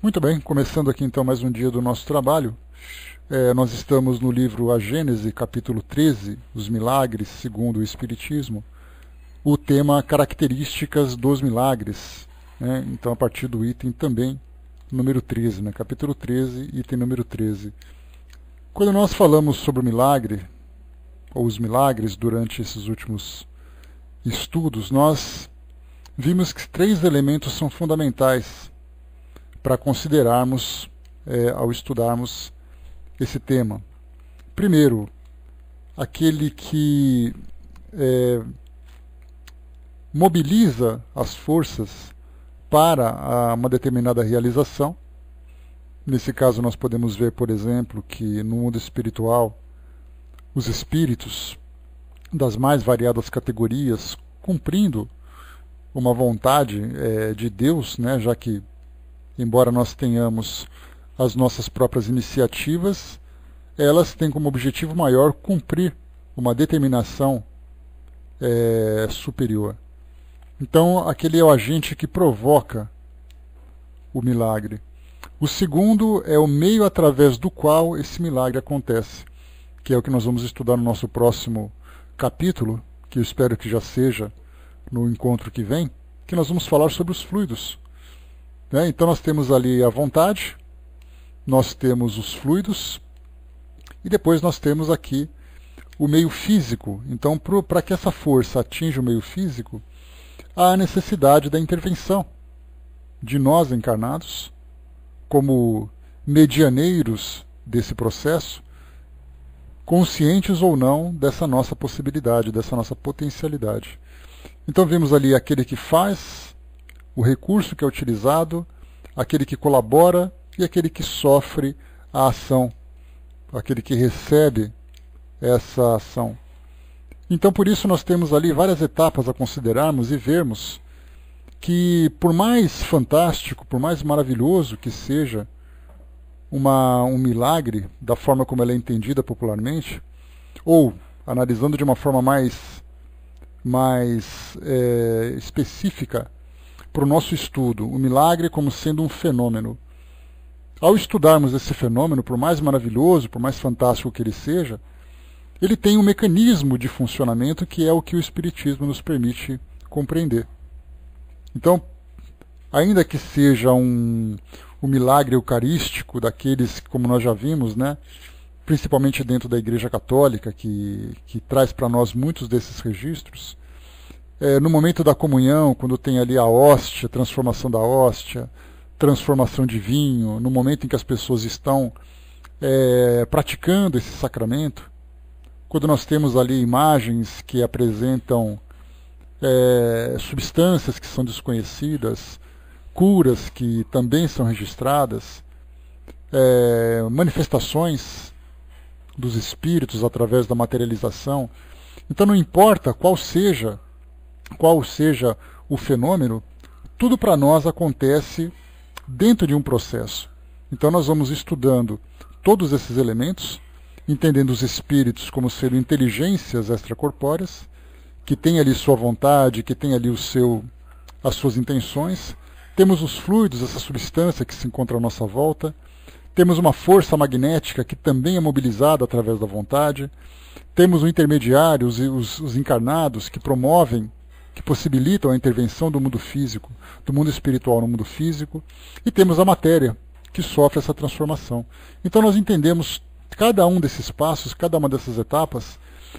Muito bem, começando aqui então mais um dia do nosso trabalho. Nós estamos no livro A Gênese, capítulo 13, Os Milagres segundo o Espiritismo. O tema Características dos Milagres, né? Então a partir do item também número 13, né? Capítulo 13, item número 13. Quando nós falamos sobre o milagre, ou os milagres durante esses últimos estudos, nós vimos que 3 elementos são fundamentais para considerarmos ao estudarmos esse tema. Primeiro, aquele que mobiliza as forças para uma determinada realização. Nesse caso nós podemos ver, por exemplo, que no mundo espiritual os espíritos das mais variadas categorias, cumprindo uma vontade de Deus, né, já que embora nós tenhamos as nossas próprias iniciativas, elas têm como objetivo maior cumprir uma determinação superior. Então, aquele é o agente que provoca o milagre. O segundo é o meio através do qual esse milagre acontece, que é o que nós vamos estudar no nosso próximo capítulo, que eu espero que já seja no encontro que vem, que nós vamos falar sobre os fluidos. Então nós temos ali a vontade, nós temos os fluidos e depois nós temos aqui o meio físico. Então, para que essa força atinja o meio físico, há a necessidade da intervenção de nós encarnados, como medianeiros desse processo, conscientes ou não dessa nossa possibilidade, dessa nossa potencialidade. Então vimos ali aquele que faz, o recurso que é utilizado, aquele que colabora e aquele que sofre a ação, aquele que recebe essa ação. Então, por isso, nós temos ali várias etapas a considerarmos e vermos que, por mais fantástico, por mais maravilhoso que seja um milagre, da forma como ela é entendida popularmente, ou analisando de uma forma mais específica para o nosso estudo, o milagre como sendo um fenômeno. Ao estudarmos esse fenômeno, por mais maravilhoso, por mais fantástico que ele seja, ele tem um mecanismo de funcionamento que é o que o Espiritismo nos permite compreender. Então, ainda que seja um milagre eucarístico daqueles, como nós já vimos, né, principalmente dentro da Igreja Católica, que traz para nós muitos desses registros, no momento da comunhão, quando tem ali a hóstia, transformação da hóstia, transformação de vinho, no momento em que as pessoas estão praticando esse sacramento, quando nós temos ali imagens que apresentam substâncias que são desconhecidas, curas que também são registradas, manifestações dos espíritos através da materialização. Então não importa qual seja o fenômeno, tudo para nós acontece dentro de um processo. Então nós vamos estudando todos esses elementos, entendendo os espíritos como sendo inteligências extracorpóreas, que tem ali sua vontade, que tem ali as suas intenções. Temos os fluidos, essa substância que se encontra à nossa volta. Temos uma força magnética que também é mobilizada através da vontade. Temos o intermediário, os encarnados, que promovem, que possibilitam a intervenção do mundo físico, do mundo espiritual no mundo físico. E temos a matéria, que sofre essa transformação. Então nós entendemos cada um desses passos, cada uma dessas etapas,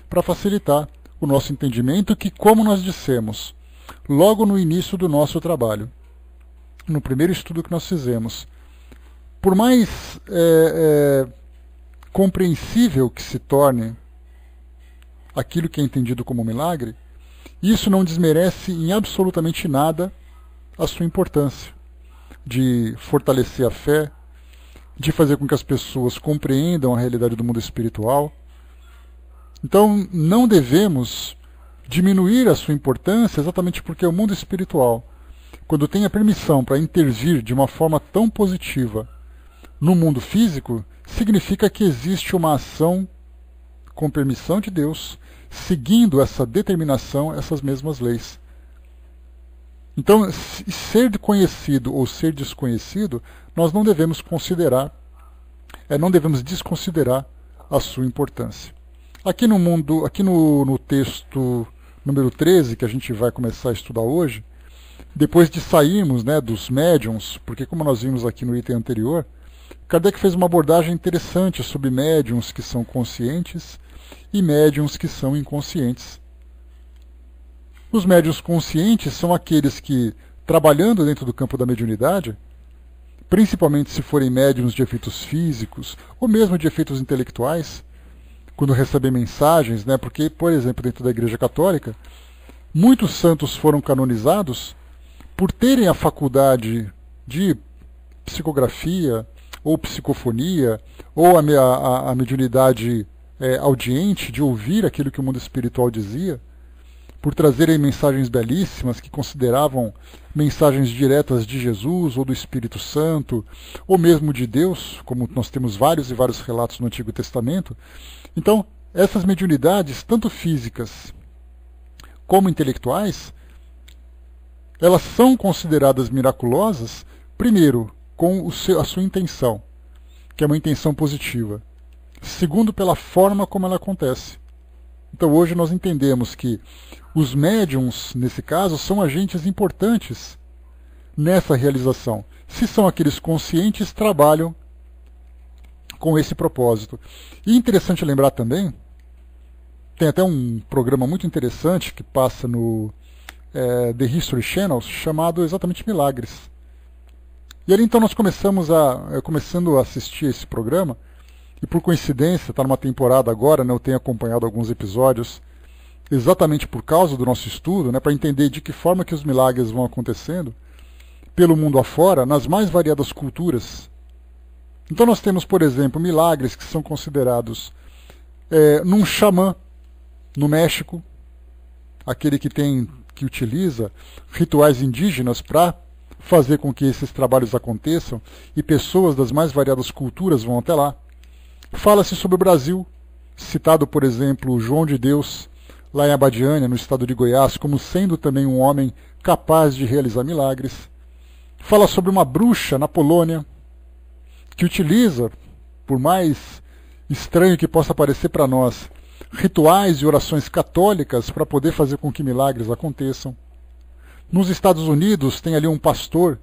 para facilitar o nosso entendimento que, como nós dissemos, logo no início do nosso trabalho, no primeiro estudo que nós fizemos, por mais compreensível que se torne aquilo que é entendido como milagre, isso não desmerece em absolutamente nada a sua importância de fortalecer a fé, de fazer com que as pessoas compreendam a realidade do mundo espiritual. Então, não devemos diminuir a sua importância exatamente porque o mundo espiritual, quando tem a permissão para intervir de uma forma tão positiva no mundo físico, significa que existe uma ação com permissão de Deus, seguindo essa determinação, essas mesmas leis. Então, ser conhecido ou ser desconhecido, nós não devemos considerar, não devemos desconsiderar a sua importância. Aqui no texto número 13, que a gente vai começar a estudar hoje, depois de sairmos, né, dos médiums, porque como nós vimos aqui no item anterior, Kardec fez uma abordagem interessante sobre médiums que são conscientes e médiums que são inconscientes. Os médiums conscientes são aqueles que, trabalhando dentro do campo da mediunidade, principalmente se forem médiums de efeitos físicos ou mesmo de efeitos intelectuais, quando recebem mensagens, né, porque, por exemplo, dentro da Igreja Católica, muitos santos foram canonizados por terem a faculdade de psicografia ou psicofonia ou a mediunidade audiente, de ouvir aquilo que o mundo espiritual dizia, por trazerem mensagens belíssimas que consideravam mensagens diretas de Jesus ou do Espírito Santo, ou mesmo de Deus, como nós temos vários e vários relatos no Antigo Testamento. Então, essas mediunidades, tanto físicas como intelectuais, elas são consideradas miraculosas, primeiro, com a sua intenção, que é uma intenção positiva. Segundo, pela forma como ela acontece. Então hoje nós entendemos que os médiums, nesse caso, são agentes importantes nessa realização. Se são aqueles conscientes, trabalham com esse propósito. E interessante lembrar também, tem até um programa muito interessante que passa no The History Channel, chamado exatamente Milagres. E ali então nós começando a assistir esse programa, e por coincidência, está numa temporada agora, né, eu tenho acompanhado alguns episódios, exatamente por causa do nosso estudo, né, para entender de que forma que os milagres vão acontecendo pelo mundo afora, nas mais variadas culturas. Então nós temos, por exemplo, milagres que são considerados num xamã no México, aquele que utiliza rituais indígenas para fazer com que esses trabalhos aconteçam, e pessoas das mais variadas culturas vão até lá. Fala-se sobre o Brasil, citado, por exemplo, João de Deus, lá em Abadiânia, no estado de Goiás, como sendo também um homem capaz de realizar milagres. Fala sobre uma bruxa na Polônia, que utiliza, por mais estranho que possa parecer para nós, rituais e orações católicas para poder fazer com que milagres aconteçam. Nos Estados Unidos tem ali um pastor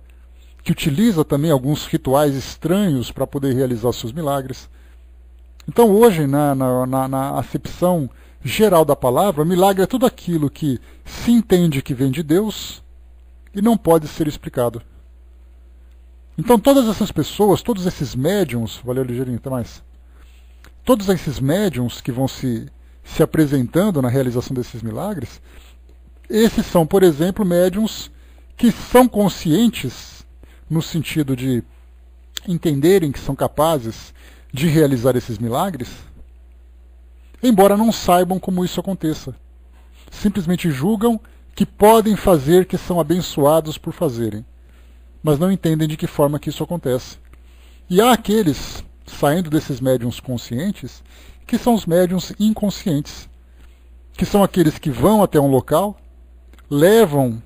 que utiliza também alguns rituais estranhos para poder realizar seus milagres. Então hoje, na acepção geral da palavra, milagre é tudo aquilo que se entende que vem de Deus e não pode ser explicado. Então todas essas pessoas, todos esses médiums, valeu ligeirinho, até mais. Todos esses médiums que vão se apresentando na realização desses milagres, esses são, por exemplo, médiums que são conscientes no sentido de entenderem que são capazes de realizar esses milagres, embora não saibam como isso aconteça. Simplesmente julgam que podem fazer, que são abençoados por fazerem, mas não entendem de que forma que isso acontece. E há aqueles, saindo desses médiums conscientes, que são os médiums inconscientes, que são aqueles que vão até um local, levam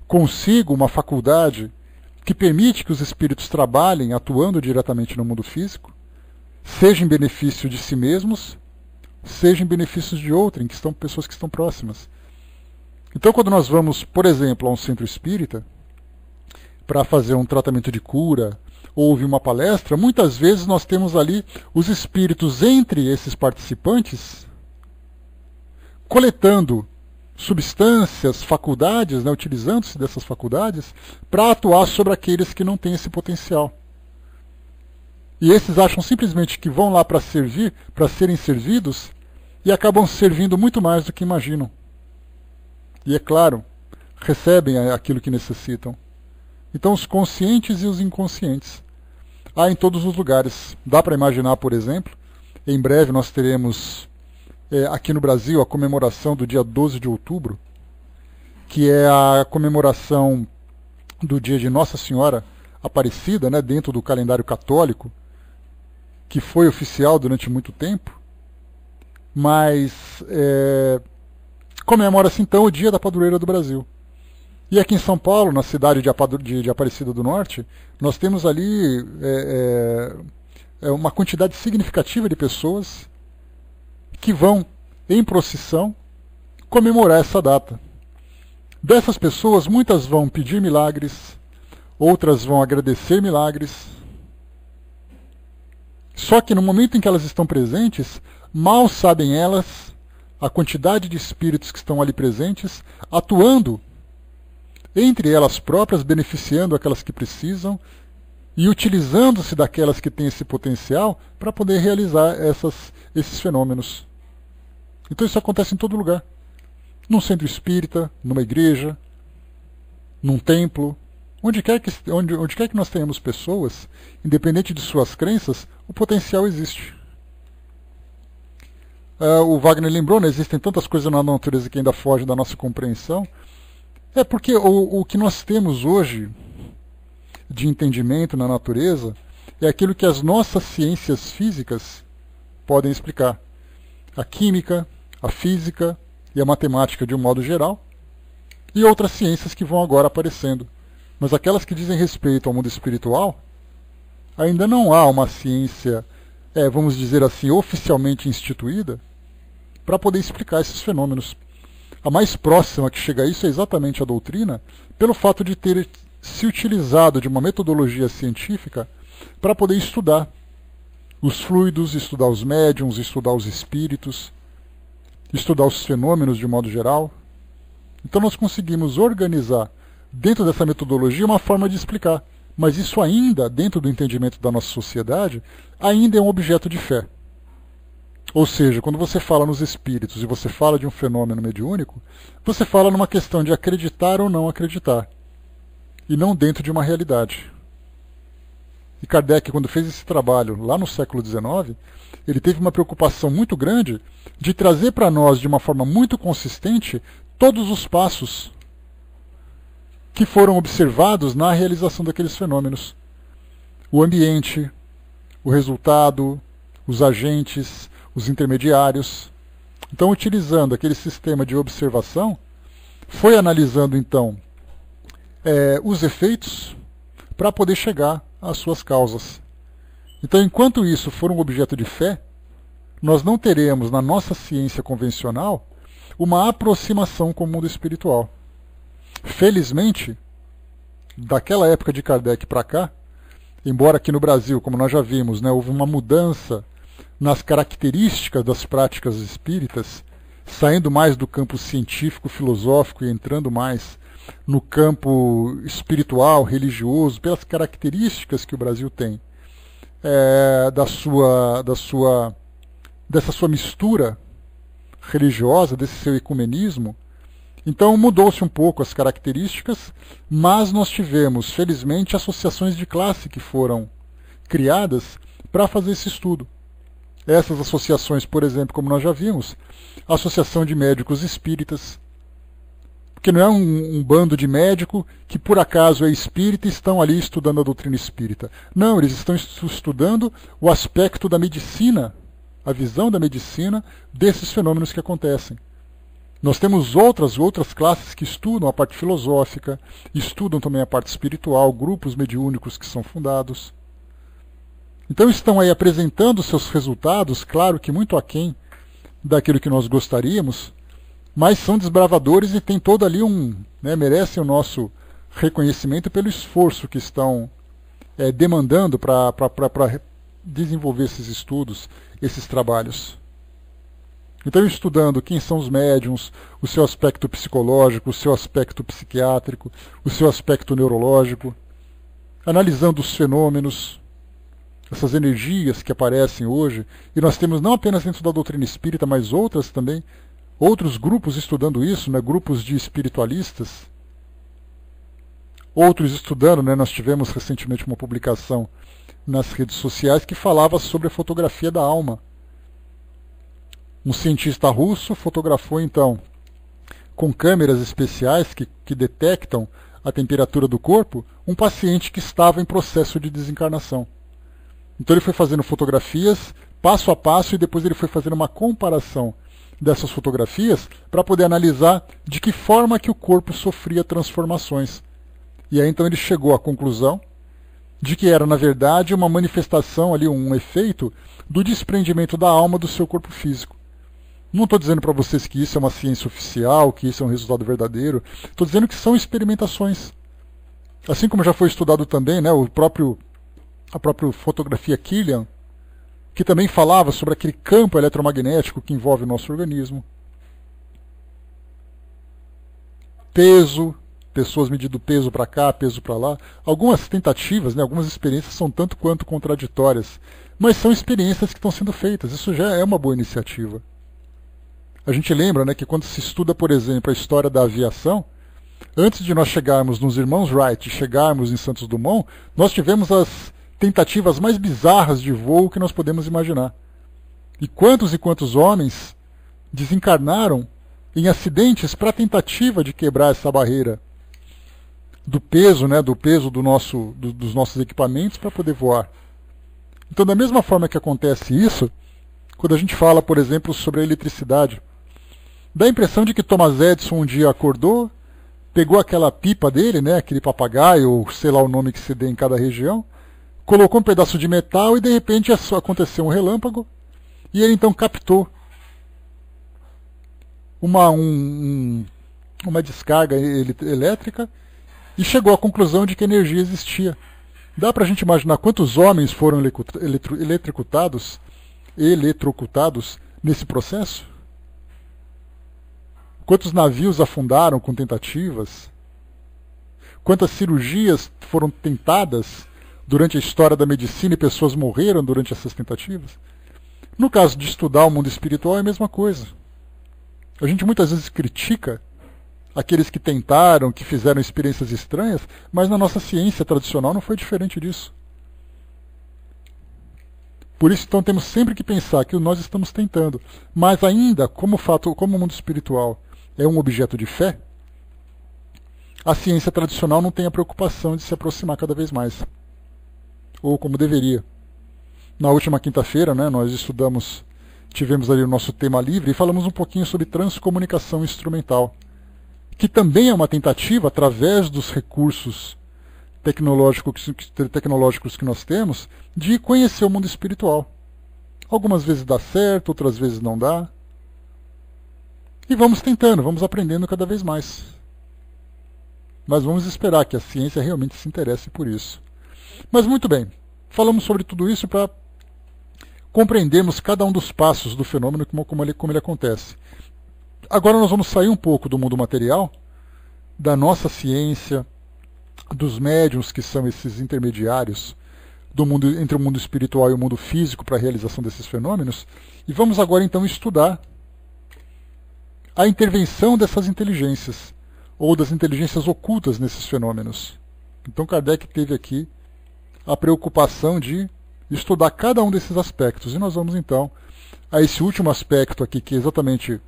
consigo uma faculdade que permite que os espíritos trabalhem atuando diretamente no mundo físico, seja em benefício de si mesmos, seja em benefício de outrem, que estão pessoas que estão próximas. Então, quando nós vamos, por exemplo, a um centro espírita para fazer um tratamento de cura ou ouvir uma palestra, muitas vezes nós temos ali os espíritos entre esses participantes coletando substâncias, faculdades, né, utilizando-se dessas faculdades para atuar sobre aqueles que não têm esse potencial. E esses acham simplesmente que vão lá para servir, para serem servidos, e acabam servindo muito mais do que imaginam. E é claro, recebem aquilo que necessitam. Então os conscientes e os inconscientes. Há em todos os lugares. Dá para imaginar, por exemplo, em breve nós teremos aqui no Brasil a comemoração do dia 12 de outubro, que é a comemoração do dia de Nossa Senhora Aparecida, né, dentro do calendário católico, que foi oficial durante muito tempo, mas comemora-se então o dia da padroeira do Brasil. E aqui em São Paulo, na cidade de Aparecida do Norte, nós temos ali uma quantidade significativa de pessoas que vão em procissão comemorar essa data. Dessas pessoas, muitas vão pedir milagres, outras vão agradecer milagres. Só que no momento em que elas estão presentes, mal sabem elas a quantidade de espíritos que estão ali presentes, atuando entre elas próprias, beneficiando aquelas que precisam e utilizando-se daquelas que têm esse potencial para poder realizar esses fenômenos. Então isso acontece em todo lugar. Num centro espírita, numa igreja, num templo, onde quer que nós tenhamos pessoas, independente de suas crenças, o potencial existe. O Wagner lembrou, né, existem tantas coisas na natureza que ainda fogem da nossa compreensão. É porque o que nós temos hoje de entendimento na natureza é aquilo que as nossas ciências físicas podem explicar. A química, a física e a matemática de um modo geral, e outras ciências que vão agora aparecendo. Mas aquelas que dizem respeito ao mundo espiritual, ainda não há uma ciência, vamos dizer assim, oficialmente instituída para poder explicar esses fenômenos. A mais próxima que chega a isso é exatamente a doutrina, pelo fato de ter se utilizado de uma metodologia científica para poder estudar os fluidos, estudar os médiums, estudar os espíritos, estudar os fenômenos de modo geral. Então nós conseguimos organizar dentro dessa metodologia uma forma de explicar, mas isso ainda, dentro do entendimento da nossa sociedade, ainda é um objeto de fé. Ou seja, quando você fala nos espíritos e você fala de um fenômeno mediúnico, você fala numa questão de acreditar ou não acreditar, e não dentro de uma realidade. E Kardec, quando fez esse trabalho lá no século XIX, ele teve uma preocupação muito grande de trazer para nós, de uma forma muito consistente, todos os passos que foram observados na realização daqueles fenômenos. O ambiente, o resultado, os agentes, os intermediários. Então, utilizando aquele sistema de observação, foi analisando então os efeitos para poder chegar às suas causas. Então, enquanto isso for um objeto de fé, nós não teremos na nossa ciência convencional uma aproximação com o mundo espiritual. Felizmente, daquela época de Kardec para cá, embora aqui no Brasil, como nós já vimos, houve uma mudança nas características das práticas espíritas, saindo mais do campo científico, filosófico e entrando mais no campo espiritual, religioso, pelas características que o Brasil tem dessa sua mistura religiosa, desse seu ecumenismo. Então mudou-se um pouco as características, mas nós tivemos, felizmente, associações de classe que foram criadas para fazer esse estudo. Essas associações, por exemplo, como nós já vimos, a Associação de Médicos Espíritas, que não é um bando de médico que por acaso é espírita e estão ali estudando a doutrina espírita. Não, eles estão estudando o aspecto da medicina, a visão da medicina desses fenômenos que acontecem. Nós temos outras classes que estudam a parte filosófica, estudam também a parte espiritual, grupos mediúnicos que são fundados. Então estão aí apresentando seus resultados, claro que muito aquém daquilo que nós gostaríamos, mas são desbravadores e tem todo ali merecem o nosso reconhecimento pelo esforço que estão demandando para desenvolver esses estudos, esses trabalhos. Então, estudando quem são os médiums, o seu aspecto psicológico, o seu aspecto psiquiátrico, o seu aspecto neurológico, analisando os fenômenos, essas energias que aparecem hoje, e nós temos não apenas dentro da doutrina espírita, mas outras também, outros grupos estudando isso, grupos de espiritualistas, outros estudando, nós tivemos recentemente uma publicação nas redes sociais que falava sobre a fotografia da alma. Um cientista russo fotografou, então, com câmeras especiais que detectam a temperatura do corpo, um paciente que estava em processo de desencarnação. Então ele foi fazendo fotografias, passo a passo, e depois ele foi fazendo uma comparação dessas fotografias para poder analisar de que forma que o corpo sofria transformações. E aí então ele chegou à conclusão de que era, na verdade, uma manifestação ali, um efeito do desprendimento da alma do seu corpo físico. Não estou dizendo para vocês que isso é uma ciência oficial, que isso é um resultado verdadeiro. Estou dizendo que são experimentações. Assim como já foi estudado também, né, a própria fotografia Killian, que também falava sobre aquele campo eletromagnético que envolve o nosso organismo. Peso, pessoas medindo peso para cá, peso para lá. Algumas tentativas, né, algumas experiências são tanto quanto contraditórias, mas são experiências que estão sendo feitas. Isso já é uma boa iniciativa. A gente lembra, né, que quando se estuda, por exemplo, a história da aviação, antes de nós chegarmos nos Irmãos Wright e chegarmos em Santos Dumont, nós tivemos as tentativas mais bizarras de voo que nós podemos imaginar. E quantos homens desencarnaram em acidentes para a tentativa de quebrar essa barreira do peso, né, dos nossos equipamentos para poder voar. Então, da mesma forma que acontece isso, quando a gente fala, por exemplo, sobre a eletricidade, dá a impressão de que Thomas Edison um dia acordou, pegou aquela pipa dele, né, aquele papagaio, ou sei lá o nome que se dê em cada região, colocou um pedaço de metal e de repente aconteceu um relâmpago, e ele então captou uma descarga elétrica e chegou à conclusão de que energia existia. Dá para a gente imaginar quantos homens foram eletrocutados nesse processo? Quantos navios afundaram com tentativas? Quantas cirurgias foram tentadas durante a história da medicina e pessoas morreram durante essas tentativas? No caso de estudar o mundo espiritual é a mesma coisa. A gente muitas vezes critica aqueles que tentaram, que fizeram experiências estranhas, mas na nossa ciência tradicional não foi diferente disso. Por isso, então, temos sempre que pensar que nós estamos tentando. Mas ainda, como o mundo espiritual é um objeto de fé, a ciência tradicional não tem a preocupação de se aproximar cada vez mais. Ou como deveria. Na última quinta-feira, né, nós tivemos ali o nosso tema livre e falamos um pouquinho sobre transcomunicação instrumental, que também é uma tentativa, através dos recursos tecnológicos que nós temos, de conhecer o mundo espiritual. Algumas vezes dá certo, outras vezes não dá. E vamos tentando, vamos aprendendo cada vez mais. Mas vamos esperar que a ciência realmente se interesse por isso. Mas muito bem, falamos sobre tudo isso para compreendermos cada um dos passos do fenômeno, como ele acontece. Agora nós vamos sair um pouco do mundo material, da nossa ciência, dos médiuns, que são esses intermediários entre o mundo espiritual e o mundo físico para a realização desses fenômenos, e vamos agora então estudar a intervenção dessas inteligências, ou das inteligências ocultas nesses fenômenos. Então Kardec teve aqui a preocupação de estudar cada um desses aspectos, e nós vamos então a esse último aspecto aqui, que é exatamente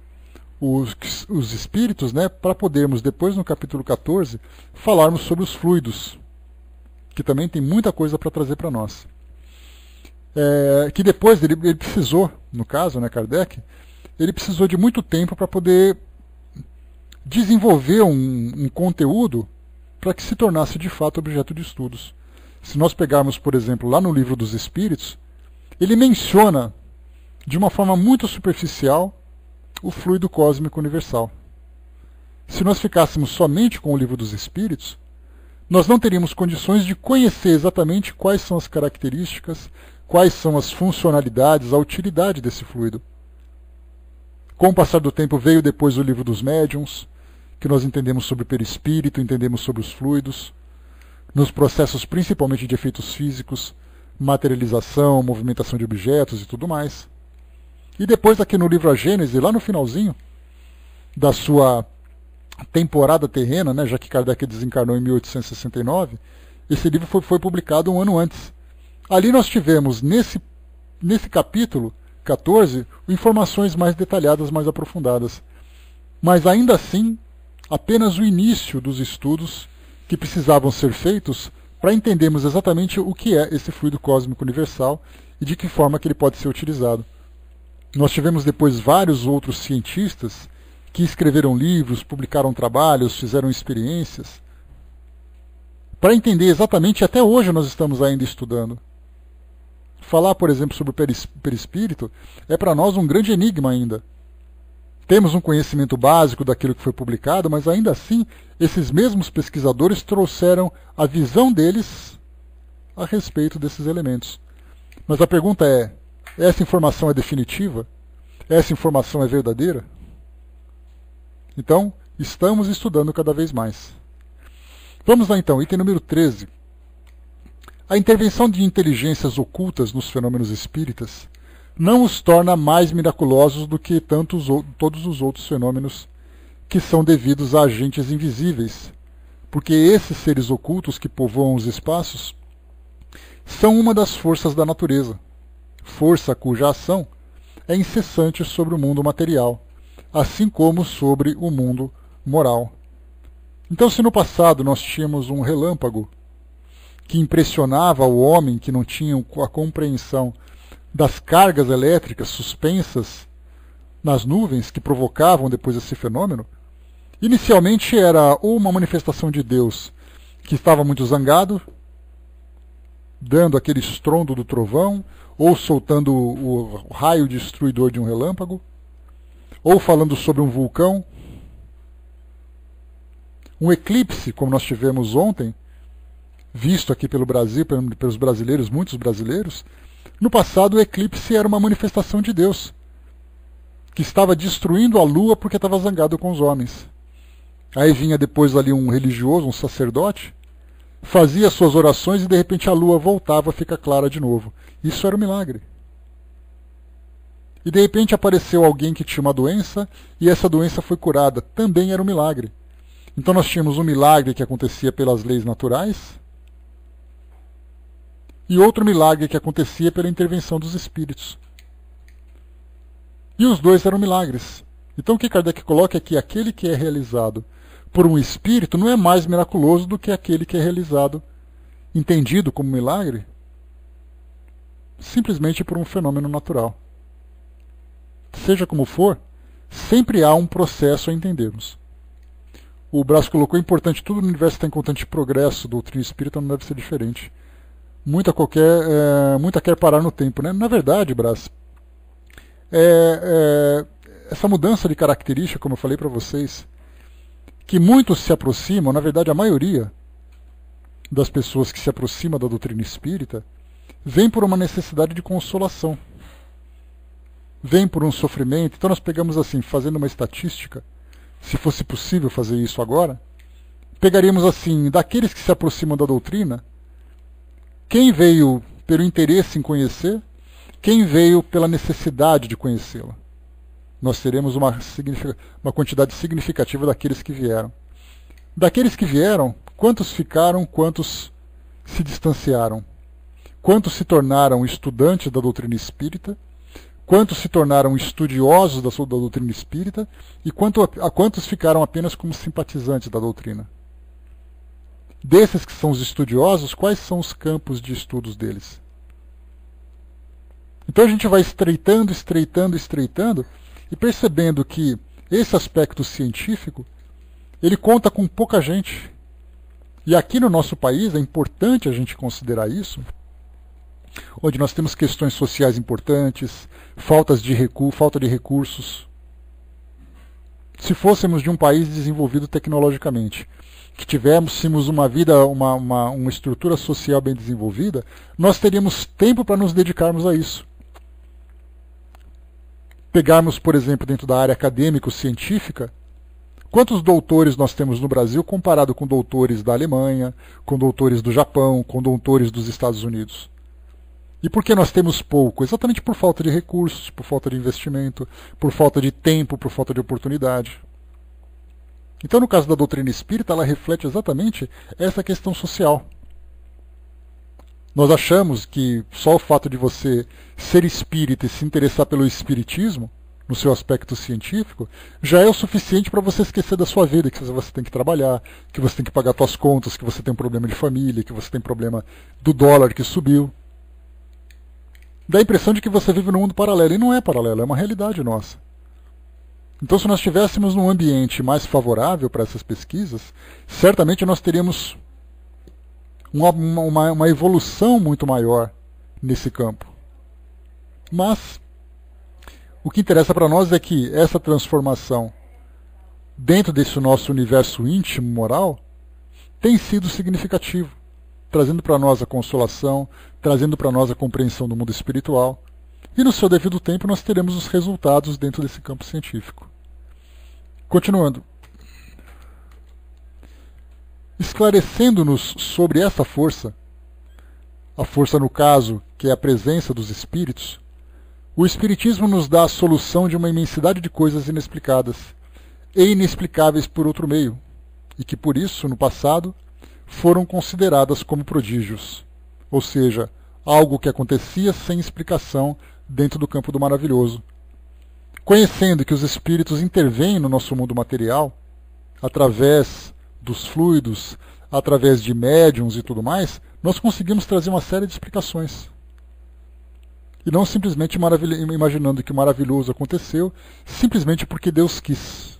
os espíritos, né, para podermos depois no capítulo 14 falarmos sobre os fluidos, que também tem muita coisa para trazer para nós. Que depois ele precisou, no caso, né, Kardec, ele precisou de muito tempo para poder desenvolver um conteúdo para que se tornasse de fato objeto de estudos. Se nós pegarmos, por exemplo, lá no Livro dos Espíritos, ele menciona de uma forma muito superficial o fluido cósmico universal. Se nós ficássemos somente com o Livro dos Espíritos, nós não teríamos condições de conhecer exatamente quais são as características, quais são as funcionalidades, a utilidade desse fluido. Com o passar do tempo veio depois o Livro dos Médiuns, que nós entendemos sobre o perispírito, entendemos sobre os fluidos, nos processos principalmente de efeitos físicos, materialização, movimentação de objetos e tudo mais. E depois aqui no livro A Gênese, lá no finalzinho da sua temporada terrena, né, já que Kardec desencarnou em 1869, esse livro foi publicado um ano antes. Ali nós tivemos, nesse capítulo 14, informações mais detalhadas, mais aprofundadas. Mas ainda assim, apenas o início dos estudos que precisavam ser feitos para entendermos exatamente o que é esse fluido cósmico universal e de que forma que ele pode ser utilizado. Nós tivemos depois vários outros cientistas que escreveram livros, publicaram trabalhos, fizeram experiências, para entender exatamente, até hoje nós estamos ainda estudando. Falar, por exemplo, sobre o perispírito é para nós um grande enigma ainda. Temos um conhecimento básico daquilo que foi publicado, mas ainda assim, esses mesmos pesquisadores trouxeram a visão deles a respeito desses elementos. Mas a pergunta é, essa informação é definitiva? Essa informação é verdadeira? Então, estamos estudando cada vez mais. Vamos lá então, item número 13. A intervenção de inteligências ocultas nos fenômenos espíritas não os torna mais miraculosos do que todos os outros fenômenos que são devidos a agentes invisíveis, porque esses seres ocultos que povoam os espaços são uma das forças da natureza, força cuja ação é incessante sobre o mundo material, assim como sobre o mundo moral. Então, se no passado nós tínhamos um relâmpago que impressionava o homem que não tinha a compreensão das cargas elétricas suspensas nas nuvens que provocavam depois esse fenômeno, inicialmente era ou uma manifestação de Deus que estava muito zangado, dando aquele estrondo do trovão, ou soltando o raio destruidor de um relâmpago, ou falando sobre um vulcão. Um eclipse, como nós tivemos ontem, visto aqui pelo Brasil, pelos brasileiros, muitos brasileiros, no passado o eclipse era uma manifestação de Deus, que estava destruindo a lua porque estava zangado com os homens. Aí vinha depois ali um religioso, um sacerdote, fazia suas orações e de repente a lua voltava a ficar clara de novo. Isso era um milagre. E de repente apareceu alguém que tinha uma doença e essa doença foi curada. Também era um milagre. Então nós tínhamos um milagre que acontecia pelas leis naturais e outro milagre que acontecia pela intervenção dos espíritos. E os dois eram milagres. Então o que Kardec coloca é que aquele que é realizado por um espírito não é mais miraculoso do que aquele que é realizado, entendido como milagre, simplesmente por um fenômeno natural. Seja como for, sempre há um processo a entendermos. O Brás colocou, é importante, tudo no universo está em constante progresso, doutrina espírita não deve ser diferente. Muita quer parar no tempo, né? Na verdade, Brás, essa mudança de característica, como eu falei para vocês, que muitos se aproximam, na verdade a maioria das pessoas que se aproximam da doutrina espírita, vem por uma necessidade de consolação, vem por um sofrimento. Então nós pegamos assim, fazendo uma estatística, se fosse possível fazer isso agora, pegaríamos assim, daqueles que se aproximam da doutrina, quem veio pelo interesse em conhecer, quem veio pela necessidade de conhecê-la. Nós teremos uma quantidade significativa daqueles que vieram. Daqueles que vieram, quantos ficaram, quantos se distanciaram? Quantos se tornaram estudantes da doutrina espírita? Quantos se tornaram estudiosos da doutrina espírita? E quantos ficaram apenas como simpatizantes da doutrina? Desses que são os estudiosos, quais são os campos de estudos deles? Então a gente vai estreitando, e percebendo que esse aspecto científico, ele conta com pouca gente. E aqui no nosso país é importante a gente considerar isso, onde nós temos questões sociais importantes, falta de recursos. Se fôssemos de um país desenvolvido tecnologicamente, que tivéssemos uma vida, uma estrutura social bem desenvolvida, nós teríamos tempo para nos dedicarmos a isso. Pegarmos, por exemplo, dentro da área acadêmico-científica, quantos doutores nós temos no Brasil comparado com doutores da Alemanha, com doutores do Japão, com doutores dos Estados Unidos? E por que nós temos pouco? Exatamente por falta de recursos, por falta de investimento, por falta de tempo, por falta de oportunidade. Então, no caso da doutrina espírita, ela reflete exatamente essa questão social. Nós achamos que só o fato de você ser espírita e se interessar pelo espiritismo, no seu aspecto científico, já é o suficiente para você esquecer da sua vida, que você tem que trabalhar, que você tem que pagar suas contas, que você tem um problema de família, que você tem problema do dólar que subiu. dá a impressão de que você vive num mundo paralelo. E não é paralelo, é uma realidade nossa. Então, se nós estivéssemos num ambiente mais favorável para essas pesquisas, certamente nós teríamos uma evolução muito maior nesse campo. Mas o que interessa para nós é que essa transformação dentro desse nosso universo íntimo moral tem sido significativo, trazendo para nós a consolação, trazendo para nós a compreensão do mundo espiritual, e no seu devido tempo nós teremos os resultados dentro desse campo científico. Continuando. Esclarecendo-nos sobre essa força, a força no caso, que é a presença dos espíritos, o Espiritismo nos dá a solução de uma imensidade de coisas inexplicadas e inexplicáveis por outro meio, e que por isso, no passado, foram consideradas como prodígios, ou seja, algo que acontecia sem explicação dentro do campo do maravilhoso. Conhecendo que os espíritos intervêm no nosso mundo material, através dos fluidos, através de médiums e tudo mais, nós conseguimos trazer uma série de explicações. E não simplesmente imaginando que o maravilhoso aconteceu, simplesmente porque Deus quis.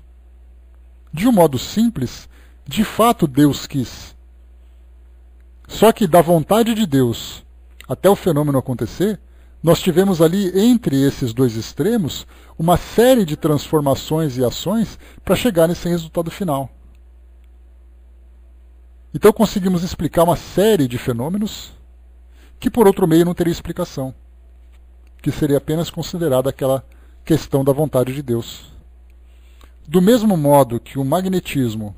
De um modo simples, de fato Deus quis. Só que da vontade de Deus até o fenômeno acontecer, nós tivemos ali, entre esses dois extremos, uma série de transformações e ações para chegar nesse resultado final. Então conseguimos explicar uma série de fenômenos que por outro meio não teria explicação, que seria apenas considerada aquela questão da vontade de Deus. Do mesmo modo que o magnetismo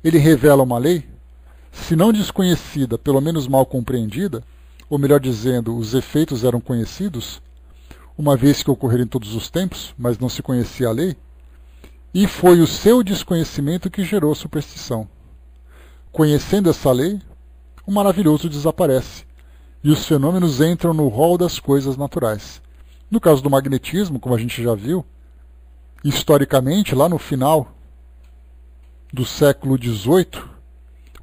ele revela uma lei, se não desconhecida, pelo menos mal compreendida, ou melhor dizendo, os efeitos eram conhecidos, uma vez que ocorreram em todos os tempos, mas não se conhecia a lei, e foi o seu desconhecimento que gerou a superstição. Conhecendo essa lei, o maravilhoso desaparece, e os fenômenos entram no rol das coisas naturais. No caso do magnetismo, como a gente já viu, historicamente, lá no final do século XVIII,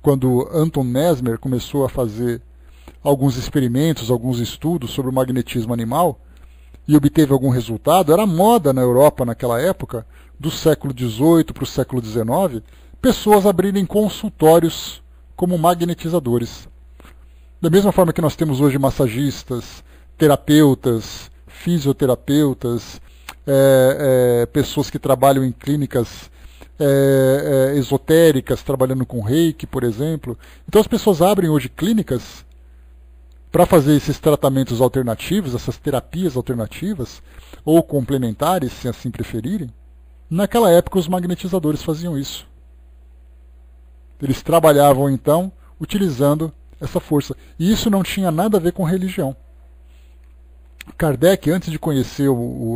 quando Anton Mesmer começou a fazer alguns experimentos, alguns estudos sobre o magnetismo animal, e obteve algum resultado, era moda na Europa naquela época, do século XVIII para o século XIX, pessoas abrirem consultórios como magnetizadores. Da mesma forma que nós temos hoje massagistas, terapeutas, fisioterapeutas, pessoas que trabalham em clínicas esotéricas, trabalhando com reiki, por exemplo. Então as pessoas abrem hoje clínicas para fazer esses tratamentos alternativos, essas terapias alternativas, ou complementares, se assim preferirem. Naquela época os magnetizadores faziam isso. Eles trabalhavam então utilizando essa força. E isso não tinha nada a ver com religião. Kardec, antes de conhecer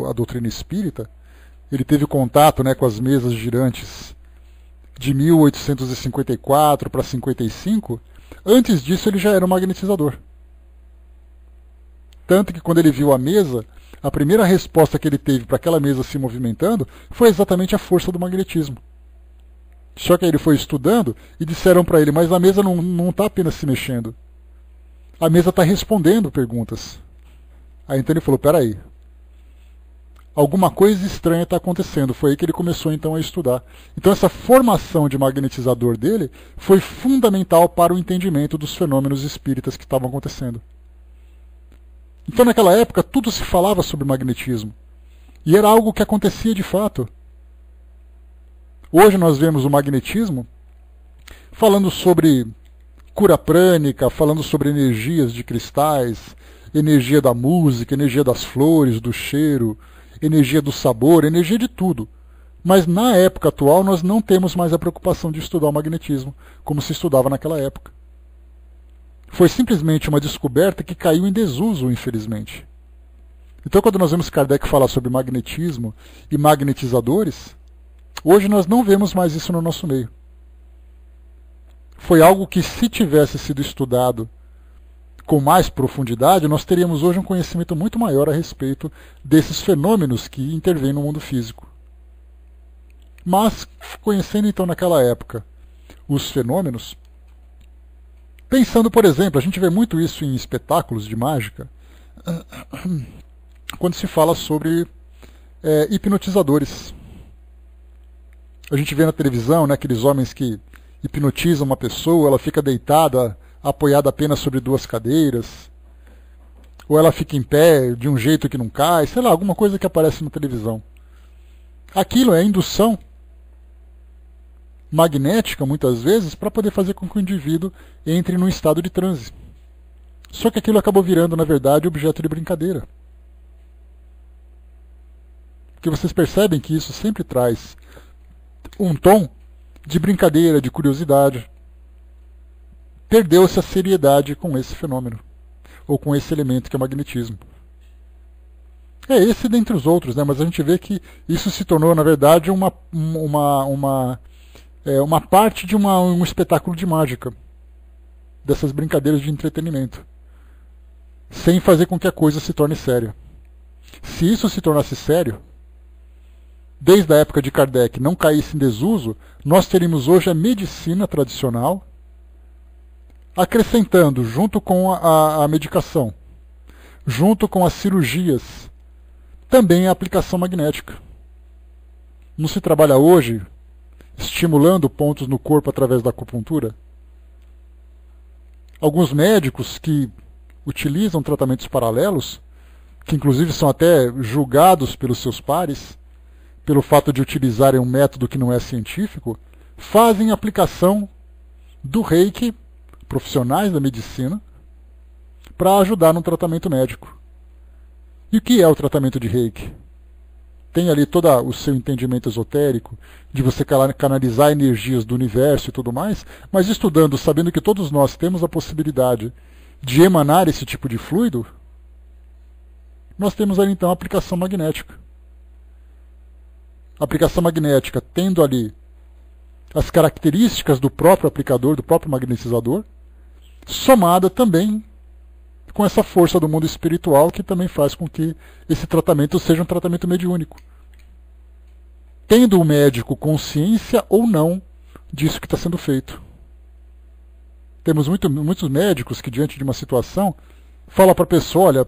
a doutrina espírita, ele teve contato, com as mesas girantes de 1854 para 55. Antes disso ele já era um magnetizador. Tanto que quando ele viu a mesa, a primeira resposta que ele teve para aquela mesa se movimentando foi exatamente a força do magnetismo. Só que aí ele foi estudando e disseram para ele, mas a mesa não está apenas se mexendo. A mesa está respondendo perguntas. Aí então ele falou, peraí, alguma coisa estranha está acontecendo. Foi aí que ele começou então a estudar. Então essa formação de magnetizador dele foi fundamental para o entendimento dos fenômenos espíritas que estavam acontecendo. Então naquela época tudo se falava sobre magnetismo. E era algo que acontecia de fato. Hoje nós vemos o magnetismo falando sobre cura prânica, falando sobre energias de cristais, energia da música, energia das flores, do cheiro, energia do sabor, energia de tudo. Mas na época atual nós não temos mais a preocupação de estudar o magnetismo, como se estudava naquela época. Foi simplesmente uma descoberta que caiu em desuso, infelizmente. Então quando nós vemos Kardec falar sobre magnetismo e magnetizadores, hoje nós não vemos mais isso no nosso meio. Foi algo que, se tivesse sido estudado com mais profundidade, nós teríamos hoje um conhecimento muito maior a respeito desses fenômenos que intervêm no mundo físico. Mas, conhecendo então naquela época os fenômenos, pensando, por exemplo, a gente vê muito isso em espetáculos de mágica, quando se fala sobre hipnotizadores. A gente vê na televisão, né, aqueles homens que hipnotizam uma pessoa, ela fica deitada, apoiada apenas sobre 2 cadeiras, ou ela fica em pé de um jeito que não cai, sei lá, alguma coisa que aparece na televisão. Aquilo é indução magnética, muitas vezes, para poder fazer com que o indivíduo entre num estado de transe. Só que aquilo acabou virando, na verdade, objeto de brincadeira. Porque vocês percebem que isso sempre traz um tom de brincadeira, de curiosidade. Perdeu-se a seriedade com esse fenômeno, ou com esse elemento que é o magnetismo. É esse dentre os outros, né? Mas a gente vê que isso se tornou, na verdade, uma parte de um espetáculo de mágica, dessas brincadeiras de entretenimento, sem fazer com que a coisa se torne séria. Se isso se tornasse sério, desde a época de Kardec não caísse em desuso, nós teríamos hoje a medicina tradicional, acrescentando, junto com a medicação, junto com as cirurgias, também a aplicação magnética. Não se trabalha hoje estimulando pontos no corpo através da acupuntura? Alguns médicos que utilizam tratamentos paralelos, que inclusive são até julgados pelos seus pares, pelo fato de utilizarem um método que não é científico, fazem aplicação do Reiki, profissionais da medicina, para ajudar no tratamento médico. E o que é o tratamento de Reiki? Tem ali todo o seu entendimento esotérico, de você canalizar energias do universo e tudo mais, mas estudando, sabendo que todos nós temos a possibilidade de emanar esse tipo de fluido, nós temos ali então a aplicação magnética. A aplicação magnética tendo ali as características do próprio aplicador, do próprio magnetizador, somada também com essa força do mundo espiritual que também faz com que esse tratamento seja um tratamento mediúnico. Tendo o médico consciência ou não disso que está sendo feito. Temos muitos médicos que, diante de uma situação, falam para a pessoa, olha,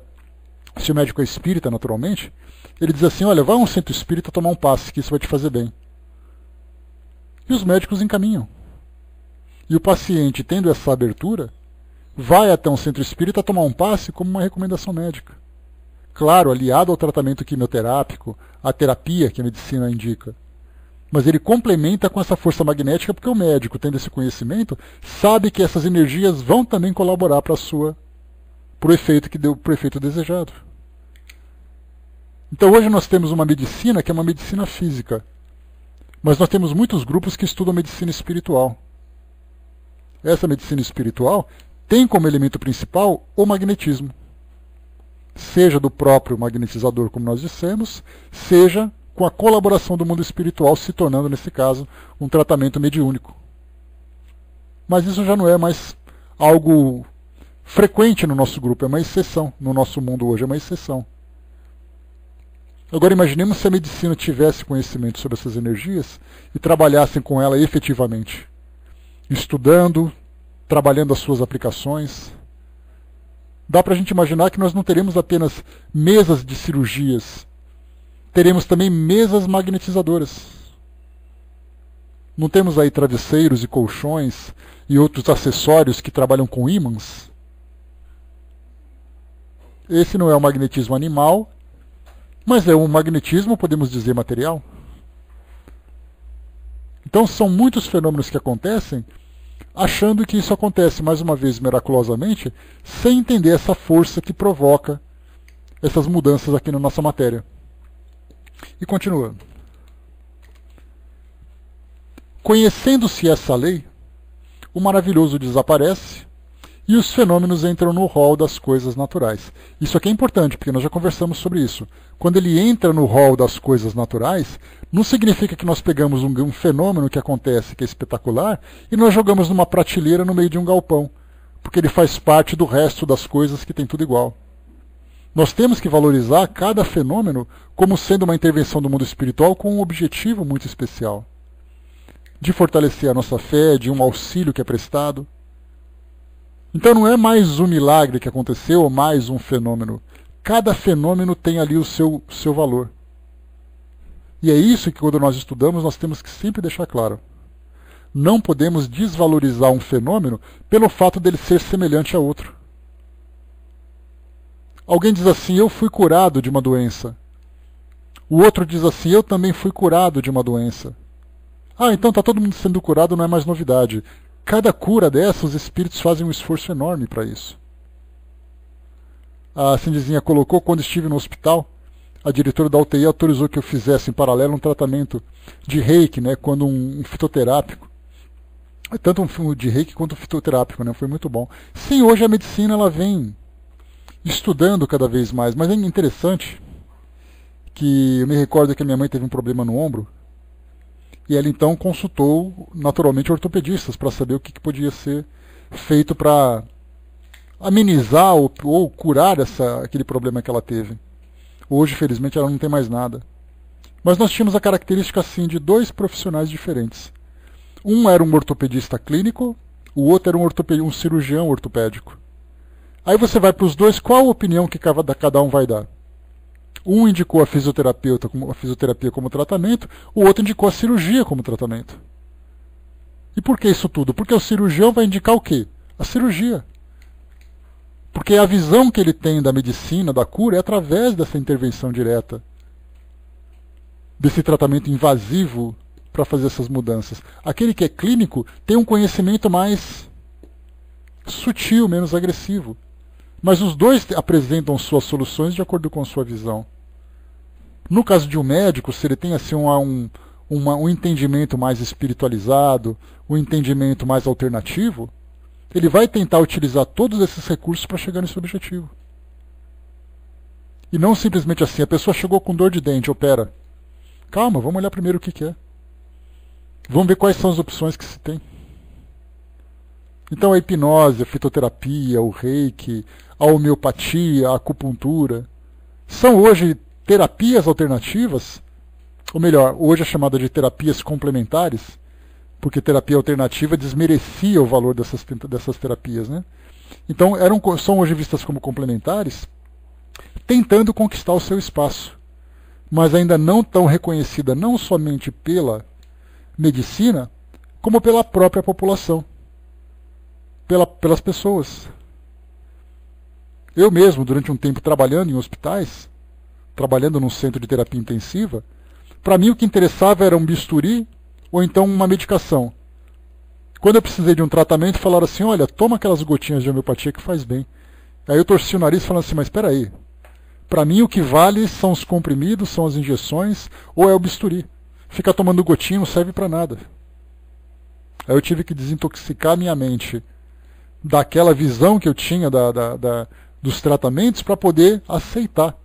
se o médico é espírita, naturalmente, ele diz assim, olha, vai a um centro espírita tomar um passe, que isso vai te fazer bem. E os médicos encaminham. E o paciente, tendo essa abertura, vai até um centro espírita tomar um passe como uma recomendação médica. Claro, aliado ao tratamento quimioterápico, à terapia que a medicina indica. Mas ele complementa com essa força magnética porque o médico, tendo esse conhecimento, sabe que essas energias vão também colaborar para o efeito desejado. Então hoje nós temos uma medicina que é uma medicina física. Mas nós temos muitos grupos que estudam medicina espiritual. Essa medicina espiritual tem como elemento principal o magnetismo. Seja do próprio magnetizador, como nós dissemos, seja com a colaboração do mundo espiritual, se tornando, nesse caso, um tratamento mediúnico. Mas isso já não é mais algo frequente no nosso grupo, é uma exceção. No nosso mundo hoje é uma exceção. Agora imaginemos se a medicina tivesse conhecimento sobre essas energias e trabalhassem com ela efetivamente, estudando, trabalhando as suas aplicações. Dá para a gente imaginar que nós não teremos apenas mesas de cirurgias, teremos também mesas magnetizadoras. Não temos aí travesseiros e colchões e outros acessórios que trabalham com ímãs? Esse não é o magnetismo animal, mas é um magnetismo, podemos dizer, material. Então são muitos fenômenos que acontecem achando que isso acontece, mais uma vez, miraculosamente, sem entender essa força que provoca essas mudanças aqui na nossa matéria. E continua. Conhecendo-se essa lei, o maravilhoso desaparece e os fenômenos entram no rol das coisas naturais. Isso aqui é importante, porque nós já conversamos sobre isso. Quando ele entra no rol das coisas naturais, não significa que nós pegamos um fenômeno que acontece, que é espetacular, e nós jogamos numa prateleira no meio de um galpão, porque ele faz parte do resto das coisas que tem tudo igual. Nós temos que valorizar cada fenômeno como sendo uma intervenção do mundo espiritual com um objetivo muito especial, de fortalecer a nossa fé, de um auxílio que é prestado. Então não é mais um milagre que aconteceu ou mais um fenômeno. Cada fenômeno tem ali o seu valor. E é isso que, quando nós estudamos, nós temos que sempre deixar claro. Não podemos desvalorizar um fenômeno pelo fato dele ser semelhante a outro. Alguém diz assim, eu fui curado de uma doença. O outro diz assim, eu também fui curado de uma doença. Ah, então está todo mundo sendo curado, não é mais novidade. Cada cura dessa, os espíritos fazem um esforço enorme para isso. A Cindizinha colocou, quando estive no hospital, a diretora da UTI autorizou que eu fizesse em paralelo um tratamento de reiki, né, quando um fitoterápico. Tanto um de reiki quanto um fitoterápico, né, foi muito bom. Sim, hoje a medicina ela vem estudando cada vez mais, mas é interessante que eu me recordo que a minha mãe teve um problema no ombro e ela então consultou naturalmente ortopedistas para saber o que podia ser feito para amenizar ou curar aquele problema que ela teve. Hoje, felizmente, ela não tem mais nada. Mas nós tínhamos a característica assim de dois profissionais diferentes. Um era um ortopedista clínico, o outro era um cirurgião ortopédico. Aí você vai para os dois, qual a opinião que cada um vai dar? Um indicou a fisioterapia como tratamento, o outro indicou a cirurgia como tratamento. E por que isso tudo? Porque o cirurgião vai indicar o quê? A cirurgia. Porque a visão que ele tem da medicina, da cura, é através dessa intervenção direta, desse tratamento invasivo para fazer essas mudanças. Aquele que é clínico tem um conhecimento mais sutil, menos agressivo. Mas os dois apresentam suas soluções de acordo com a sua visão. No caso de um médico, se ele tem assim, um entendimento mais espiritualizado, um entendimento mais alternativo, ele vai tentar utilizar todos esses recursos para chegar nesse objetivo. E não simplesmente assim, a pessoa chegou com dor de dente, opera. Calma, vamos olhar primeiro o que é. Vamos ver quais são as opções que se tem. Então a hipnose, a fitoterapia, o reiki, a homeopatia, a acupuntura, são hoje terapias alternativas, ou melhor, hoje é chamada de terapias complementares, porque terapia alternativa desmerecia o valor dessas terapias, né? Então são hoje vistas como complementares, tentando conquistar o seu espaço, mas ainda não tão reconhecida não somente pela medicina, como pela própria população, pelas pessoas. Eu mesmo, durante um tempo trabalhando em hospitais, trabalhando num centro de terapia intensiva, para mim o que interessava era um bisturi ou então uma medicação. Quando eu precisei de um tratamento, falaram assim, olha, toma aquelas gotinhas de homeopatia que faz bem. Aí eu torci o nariz falando assim, mas espera aí, para mim o que vale são os comprimidos, são as injeções, ou é o bisturi. Ficar tomando gotinha não serve para nada. Aí eu tive que desintoxicar minha mente daquela visão que eu tinha dos tratamentos para poder aceitar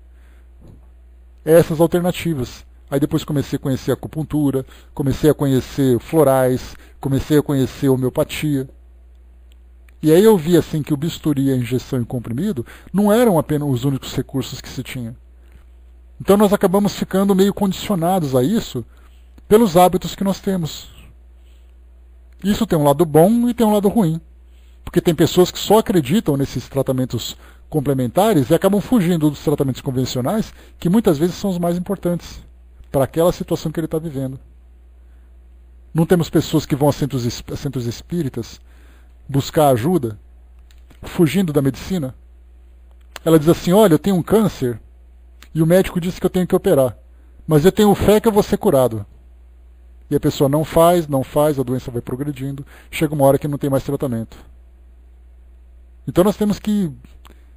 essas alternativas. Aí depois comecei a conhecer a acupuntura, comecei a conhecer florais, comecei a conhecer a homeopatia. E aí eu vi assim que o bisturi, a injeção e o comprimido não eram apenas os únicos recursos que se tinha. Então nós acabamos ficando meio condicionados a isso pelos hábitos que nós temos. Isso tem um lado bom e tem um lado ruim. Porque tem pessoas que só acreditam nesses tratamentos complementares e acabam fugindo dos tratamentos convencionais, que muitas vezes são os mais importantes para aquela situação que ele está vivendo. Não temos pessoas que vão a centros espíritas buscar ajuda, fugindo da medicina? Ela diz assim, olha, eu tenho um câncer e o médico disse que eu tenho que operar, mas eu tenho fé que eu vou ser curado. E a pessoa não faz, a doença vai progredindo, chega uma hora que não tem mais tratamento. Então nós temos que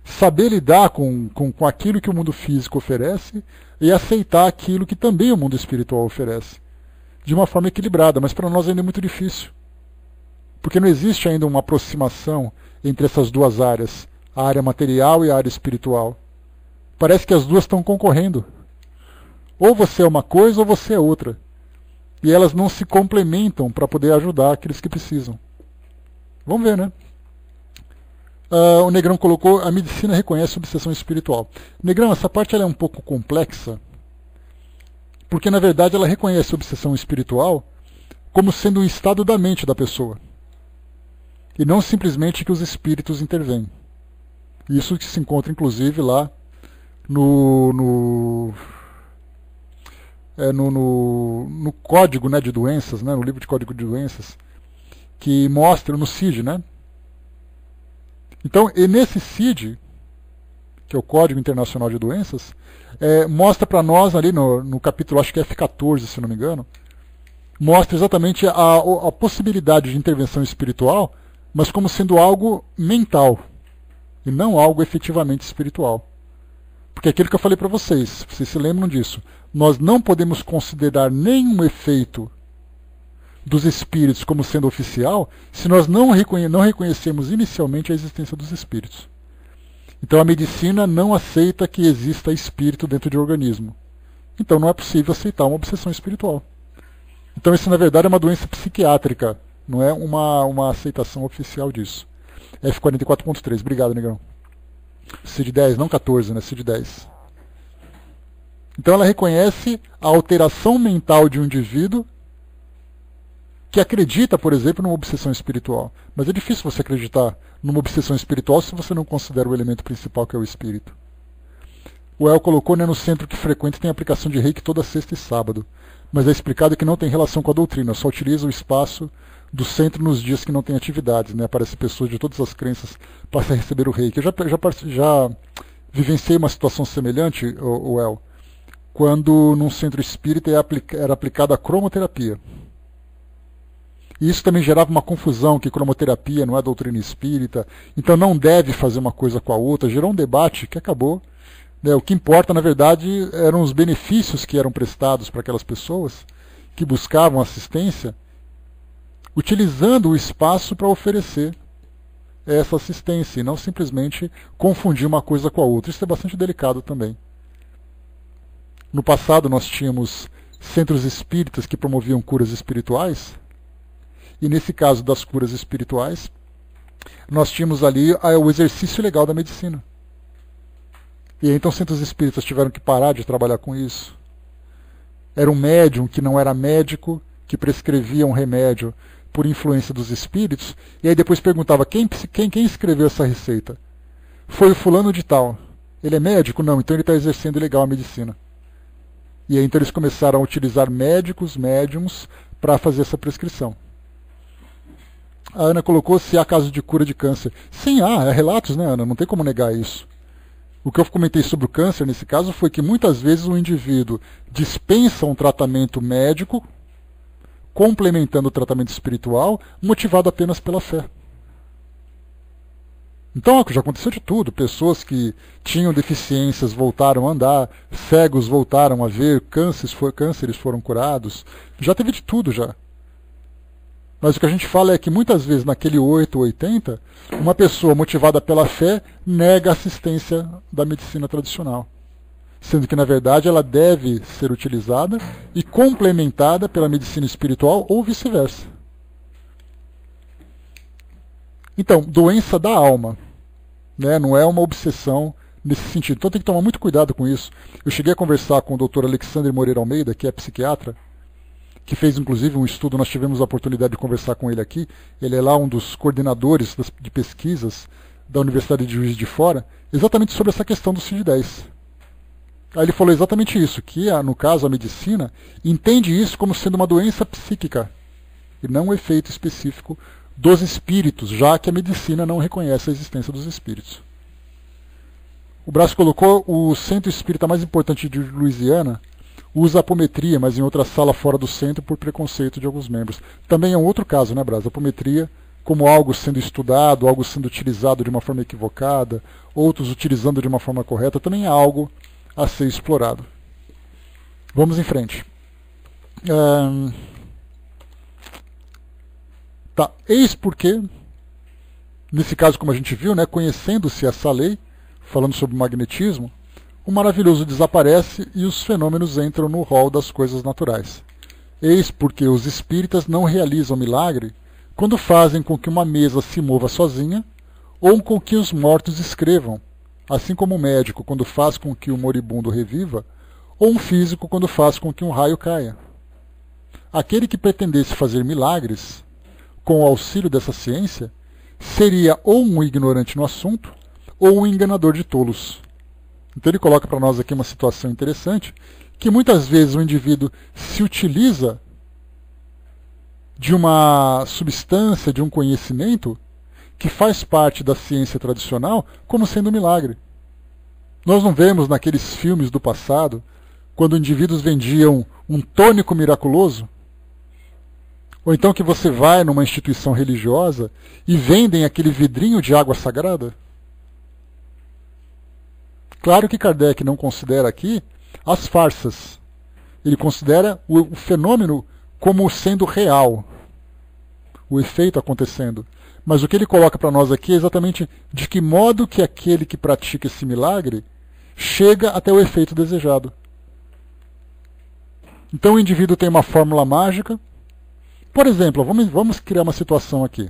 saber lidar com aquilo que o mundo físico oferece e aceitar aquilo que também o mundo espiritual oferece. De uma forma equilibrada, mas para nós ainda é muito difícil. Porque não existe ainda uma aproximação entre essas duas áreas, a área material e a área espiritual. Parece que as duas estão concorrendo. Ou você é uma coisa ou você é outra. E elas não se complementam para poder ajudar aqueles que precisam. Vamos ver, né? O Negrão colocou, a medicina reconhece a obsessão espiritual. Negrão, essa parte ela é um pouco complexa, porque na verdade ela reconhece a obsessão espiritual como sendo um estado da mente da pessoa. E não simplesmente que os espíritos intervêm. Isso que se encontra inclusive lá no código, né, de doenças, né, no livro de código de doenças, que mostra no CID, né? Então, e nesse CID, que é o Código Internacional de Doenças, mostra para nós ali no capítulo, acho que é F14, se não me engano, mostra exatamente a possibilidade de intervenção espiritual, mas como sendo algo mental, e não algo efetivamente espiritual. Porque é aquilo que eu falei para vocês se lembram disso, nós não podemos considerar nenhum efeito dos espíritos como sendo oficial se nós não reconhecemos inicialmente a existência dos espíritos. Então a medicina não aceita que exista espírito dentro de um organismo. Então não é possível aceitar uma obsessão espiritual. Então isso na verdade é uma doença psiquiátrica, não é uma aceitação oficial disso. F44.3, obrigado, Negrão. CID-10, não 14, né? CID-10. Então ela reconhece a alteração mental de um indivíduo que acredita, por exemplo, numa obsessão espiritual. Mas é difícil você acreditar numa obsessão espiritual se você não considera o elemento principal, que é o espírito. O El colocou, né, no centro que frequenta tem aplicação de reiki toda sexta e sábado, mas é explicado que não tem relação com a doutrina, só utiliza o espaço do centro nos dias que não tem atividades. Né? Aparecem pessoas de todas as crenças para receber o reiki. Eu já vivenciei uma situação semelhante, o El, quando num centro espírita era aplicada a cromoterapia. E isso também gerava uma confusão, que cromoterapia não é doutrina espírita, então não deve fazer uma coisa com a outra. Gerou um debate que acabou. Né? O que importa, na verdade, eram os benefícios que eram prestados para aquelas pessoas que buscavam assistência, utilizando o espaço para oferecer essa assistência, e não simplesmente confundir uma coisa com a outra. Isso é bastante delicado também. No passado nós tínhamos centros espíritas que promoviam curas espirituais, e nesse caso das curas espirituais, nós tínhamos ali o exercício legal da medicina. E aí, então centros espíritas tiveram que parar de trabalhar com isso. Era um médium que não era médico, que prescrevia um remédio por influência dos espíritos, e aí depois perguntava, quem escreveu essa receita? Foi o fulano de tal. Ele é médico? Não, então ele está exercendo legal a medicina. E aí então eles começaram a utilizar médiums, para fazer essa prescrição. A Ana colocou se há casos de cura de câncer. Sim, há relatos, né, Ana? Não tem como negar isso. O que eu comentei sobre o câncer nesse caso foi que muitas vezes o indivíduo dispensa um tratamento médico, complementando o tratamento espiritual, motivado apenas pela fé. Então já aconteceu de tudo. Pessoas que tinham deficiências voltaram a andar, cegos voltaram a ver, cânceres foram curados. Já teve de tudo já. Mas o que a gente fala é que muitas vezes naquele 8 ou 80, uma pessoa motivada pela fé nega a assistência da medicina tradicional. Sendo que, na verdade, ela deve ser utilizada e complementada pela medicina espiritual ou vice-versa. Então, doença da alma, né? Não é uma obsessão nesse sentido. Então tem que tomar muito cuidado com isso. Eu cheguei a conversar com o Dr. Alexandre Moreira Almeida, que é psiquiatra, que fez inclusive um estudo, nós tivemos a oportunidade de conversar com ele aqui. Ele é lá um dos coordenadores de pesquisas da Universidade de Juiz de Fora, exatamente sobre essa questão do CID-10. Aí ele falou exatamente isso, que no caso a medicina entende isso como sendo uma doença psíquica e não um efeito específico dos espíritos, já que a medicina não reconhece a existência dos espíritos. O Brás colocou o centro espírita mais importante de Louisiana usa apometria, mas em outra sala fora do centro por preconceito de alguns membros. Também é um outro caso, né, Brás? A apometria como algo sendo estudado, algo sendo utilizado de uma forma equivocada, outros utilizando de uma forma correta, também é algo a ser explorado. Vamos em frente. Eis porque, nesse caso, como a gente viu, né, conhecendo-se essa lei, falando sobre o magnetismo, o maravilhoso desaparece e os fenômenos entram no rol das coisas naturais. Eis porque os espíritas não realizam milagre quando fazem com que uma mesa se mova sozinha ou com que os mortos escrevam, assim como o médico quando faz com que o moribundo reviva, ou um físico quando faz com que um raio caia. Aquele que pretendesse fazer milagres, com o auxílio dessa ciência, seria ou um ignorante no assunto, ou um enganador de tolos. Então ele coloca para nós aqui uma situação interessante, que muitas vezes o indivíduo se utiliza de uma substância, de um conhecimento, que faz parte da ciência tradicional, como sendo um milagre. Nós não vemos naqueles filmes do passado, quando indivíduos vendiam um tônico miraculoso, ou então que você vai numa instituição religiosa e vendem aquele vidrinho de água sagrada? Claro que Kardec não considera aqui as farsas. Ele considera o fenômeno como sendo real, o efeito acontecendo. Mas o que ele coloca para nós aqui é exatamente de que modo que aquele que pratica esse milagre chega até o efeito desejado. Então o indivíduo tem uma fórmula mágica. Por exemplo, vamos criar uma situação aqui.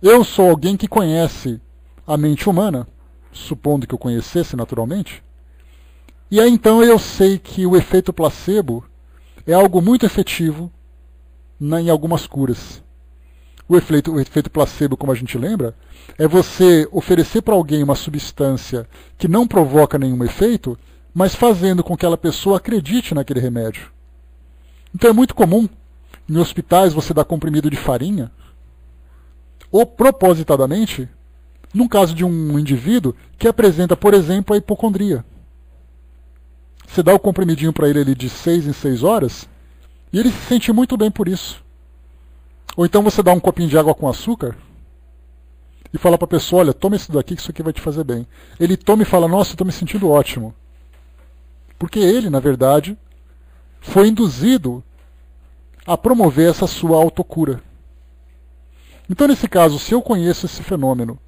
Eu sou alguém que conhece a mente humana, supondo que eu conhecesse naturalmente, e aí então eu sei que o efeito placebo é algo muito efetivo em algumas curas. O efeito placebo, como a gente lembra, é você oferecer para alguém uma substância que não provoca nenhum efeito, mas fazendo com que aquela pessoa acredite naquele remédio. Então é muito comum em hospitais você dar comprimido de farinha, ou propositadamente, num caso de um indivíduo que apresenta, por exemplo, a hipocondria. Você dá o comprimidinho para ele ali de 6 em 6 horas, e ele se sente muito bem por isso. Ou então você dá um copinho de água com açúcar e fala para a pessoa, olha, toma isso daqui que isso aqui vai te fazer bem. Ele toma e fala, nossa, eu estou me sentindo ótimo. Porque ele, na verdade, foi induzido a promover essa sua autocura. Então, nesse caso, se eu conheço esse fenômeno,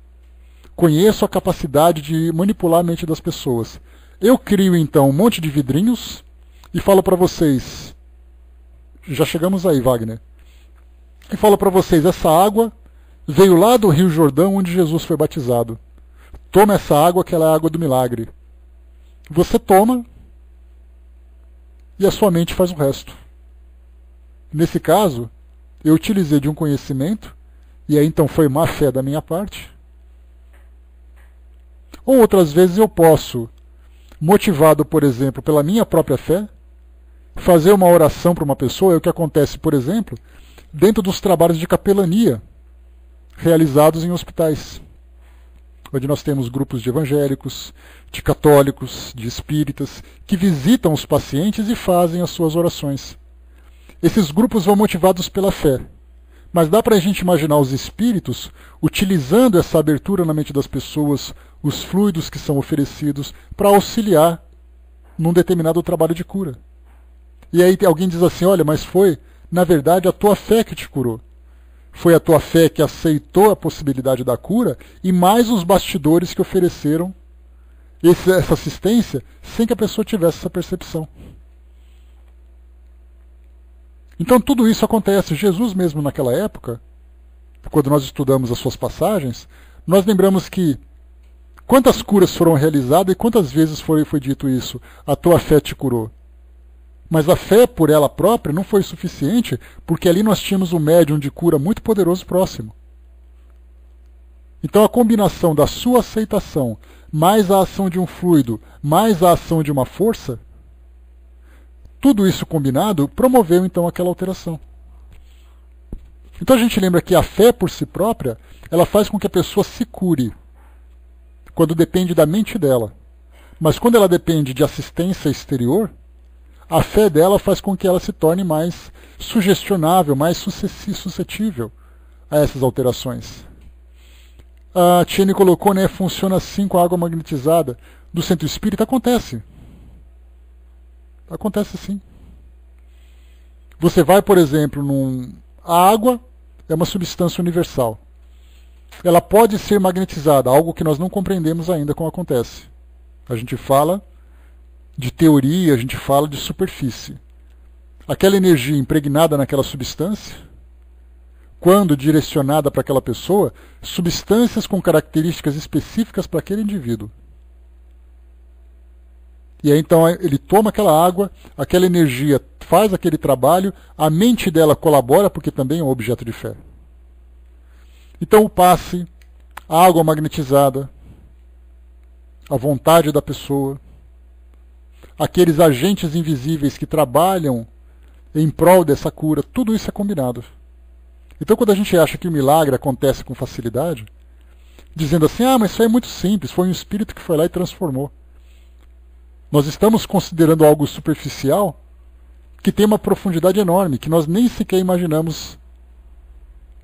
conheço a capacidade de manipular a mente das pessoas, eu crio então um monte de vidrinhos e falo para vocês, já chegamos aí, Wagner, e falo para vocês, essa água veio lá do Rio Jordão, onde Jesus foi batizado. Toma essa água, que ela é a água do milagre. Você toma e a sua mente faz o resto. Nesse caso, eu utilizei de um conhecimento, e aí então foi má fé da minha parte. Ou outras vezes eu posso, motivado, por exemplo, pela minha própria fé, fazer uma oração para uma pessoa. É o que acontece, por exemplo, dentro dos trabalhos de capelania realizados em hospitais, onde nós temos grupos de evangélicos, de católicos, de espíritas, que visitam os pacientes e fazem as suas orações. Esses grupos vão motivados pela fé, mas dá para a gente imaginar os espíritos utilizando essa abertura na mente das pessoas, os fluidos que são oferecidos, para auxiliar num determinado trabalho de cura. E aí alguém diz assim, olha, mas foi, na verdade, a tua fé que te curou. Foi a tua fé que aceitou a possibilidade da cura e mais os bastidores que ofereceram essa assistência sem que a pessoa tivesse essa percepção. Então tudo isso acontece. Jesus mesmo naquela época, quando nós estudamos as suas passagens, nós lembramos que quantas curas foram realizadas e quantas vezes foi dito isso? A tua fé te curou. Mas a fé por ela própria não foi suficiente, porque ali nós tínhamos um médium de cura muito poderoso próximo. Então a combinação da sua aceitação, mais a ação de um fluido, mais a ação de uma força, tudo isso combinado promoveu então aquela alteração. Então a gente lembra que a fé por si própria, ela faz com que a pessoa se cure, quando depende da mente dela. Mas quando ela depende de assistência exterior, a fé dela faz com que ela se torne mais sugestionável, mais suscetível a essas alterações. A Tiene colocou, né, funciona assim com a água magnetizada do centro espírita. Acontece. Acontece sim. Você vai, por exemplo, a água é uma substância universal. Ela pode ser magnetizada, algo que nós não compreendemos ainda como acontece. A gente fala de teoria, a gente fala de superfície. Aquela energia impregnada naquela substância, quando direcionada para aquela pessoa, substâncias com características específicas para aquele indivíduo. E aí então ele toma aquela água, aquela energia faz aquele trabalho, a mente dela colabora porque também é um objeto de fé. Então o passe, a água magnetizada, a vontade da pessoa, aqueles agentes invisíveis que trabalham em prol dessa cura, tudo isso é combinado. Então quando a gente acha que o milagre acontece com facilidade, dizendo assim, mas isso aí é muito simples, foi um espírito que foi lá e transformou. Nós estamos considerando algo superficial que tem uma profundidade enorme, que nós nem sequer imaginamos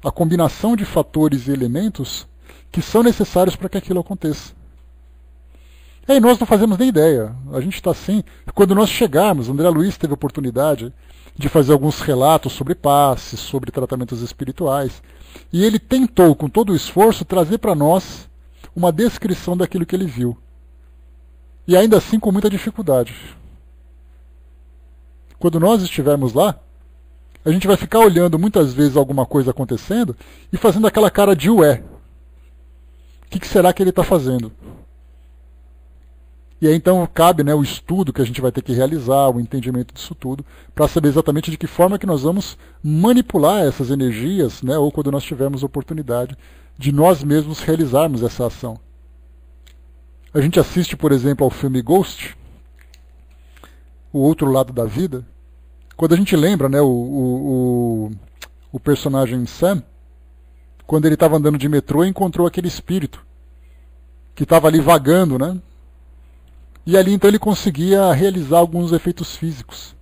a combinação de fatores e elementos que são necessários para que aquilo aconteça. E aí nós não fazemos nem ideia. A gente está assim. Quando nós chegarmos, André Luiz teve a oportunidade de fazer alguns relatos sobre passes, sobre tratamentos espirituais. E ele tentou, com todo o esforço, trazer para nós uma descrição daquilo que ele viu. E ainda assim com muita dificuldade. Quando nós estivermos lá, a gente vai ficar olhando muitas vezes alguma coisa acontecendo e fazendo aquela cara de ué. O que será que ele está fazendo? E aí então cabe, o estudo que a gente vai ter que realizar, o entendimento disso tudo, para saber exatamente de que forma que nós vamos manipular essas energias, ou quando nós tivermos oportunidade de nós mesmos realizarmos essa ação. A gente assiste, por exemplo, ao filme Ghost, O Outro Lado da Vida, quando a gente lembra, o personagem Sam, quando ele estava andando de metrô e encontrou aquele espírito que estava ali vagando, E ali então ele conseguia realizar alguns efeitos físicos.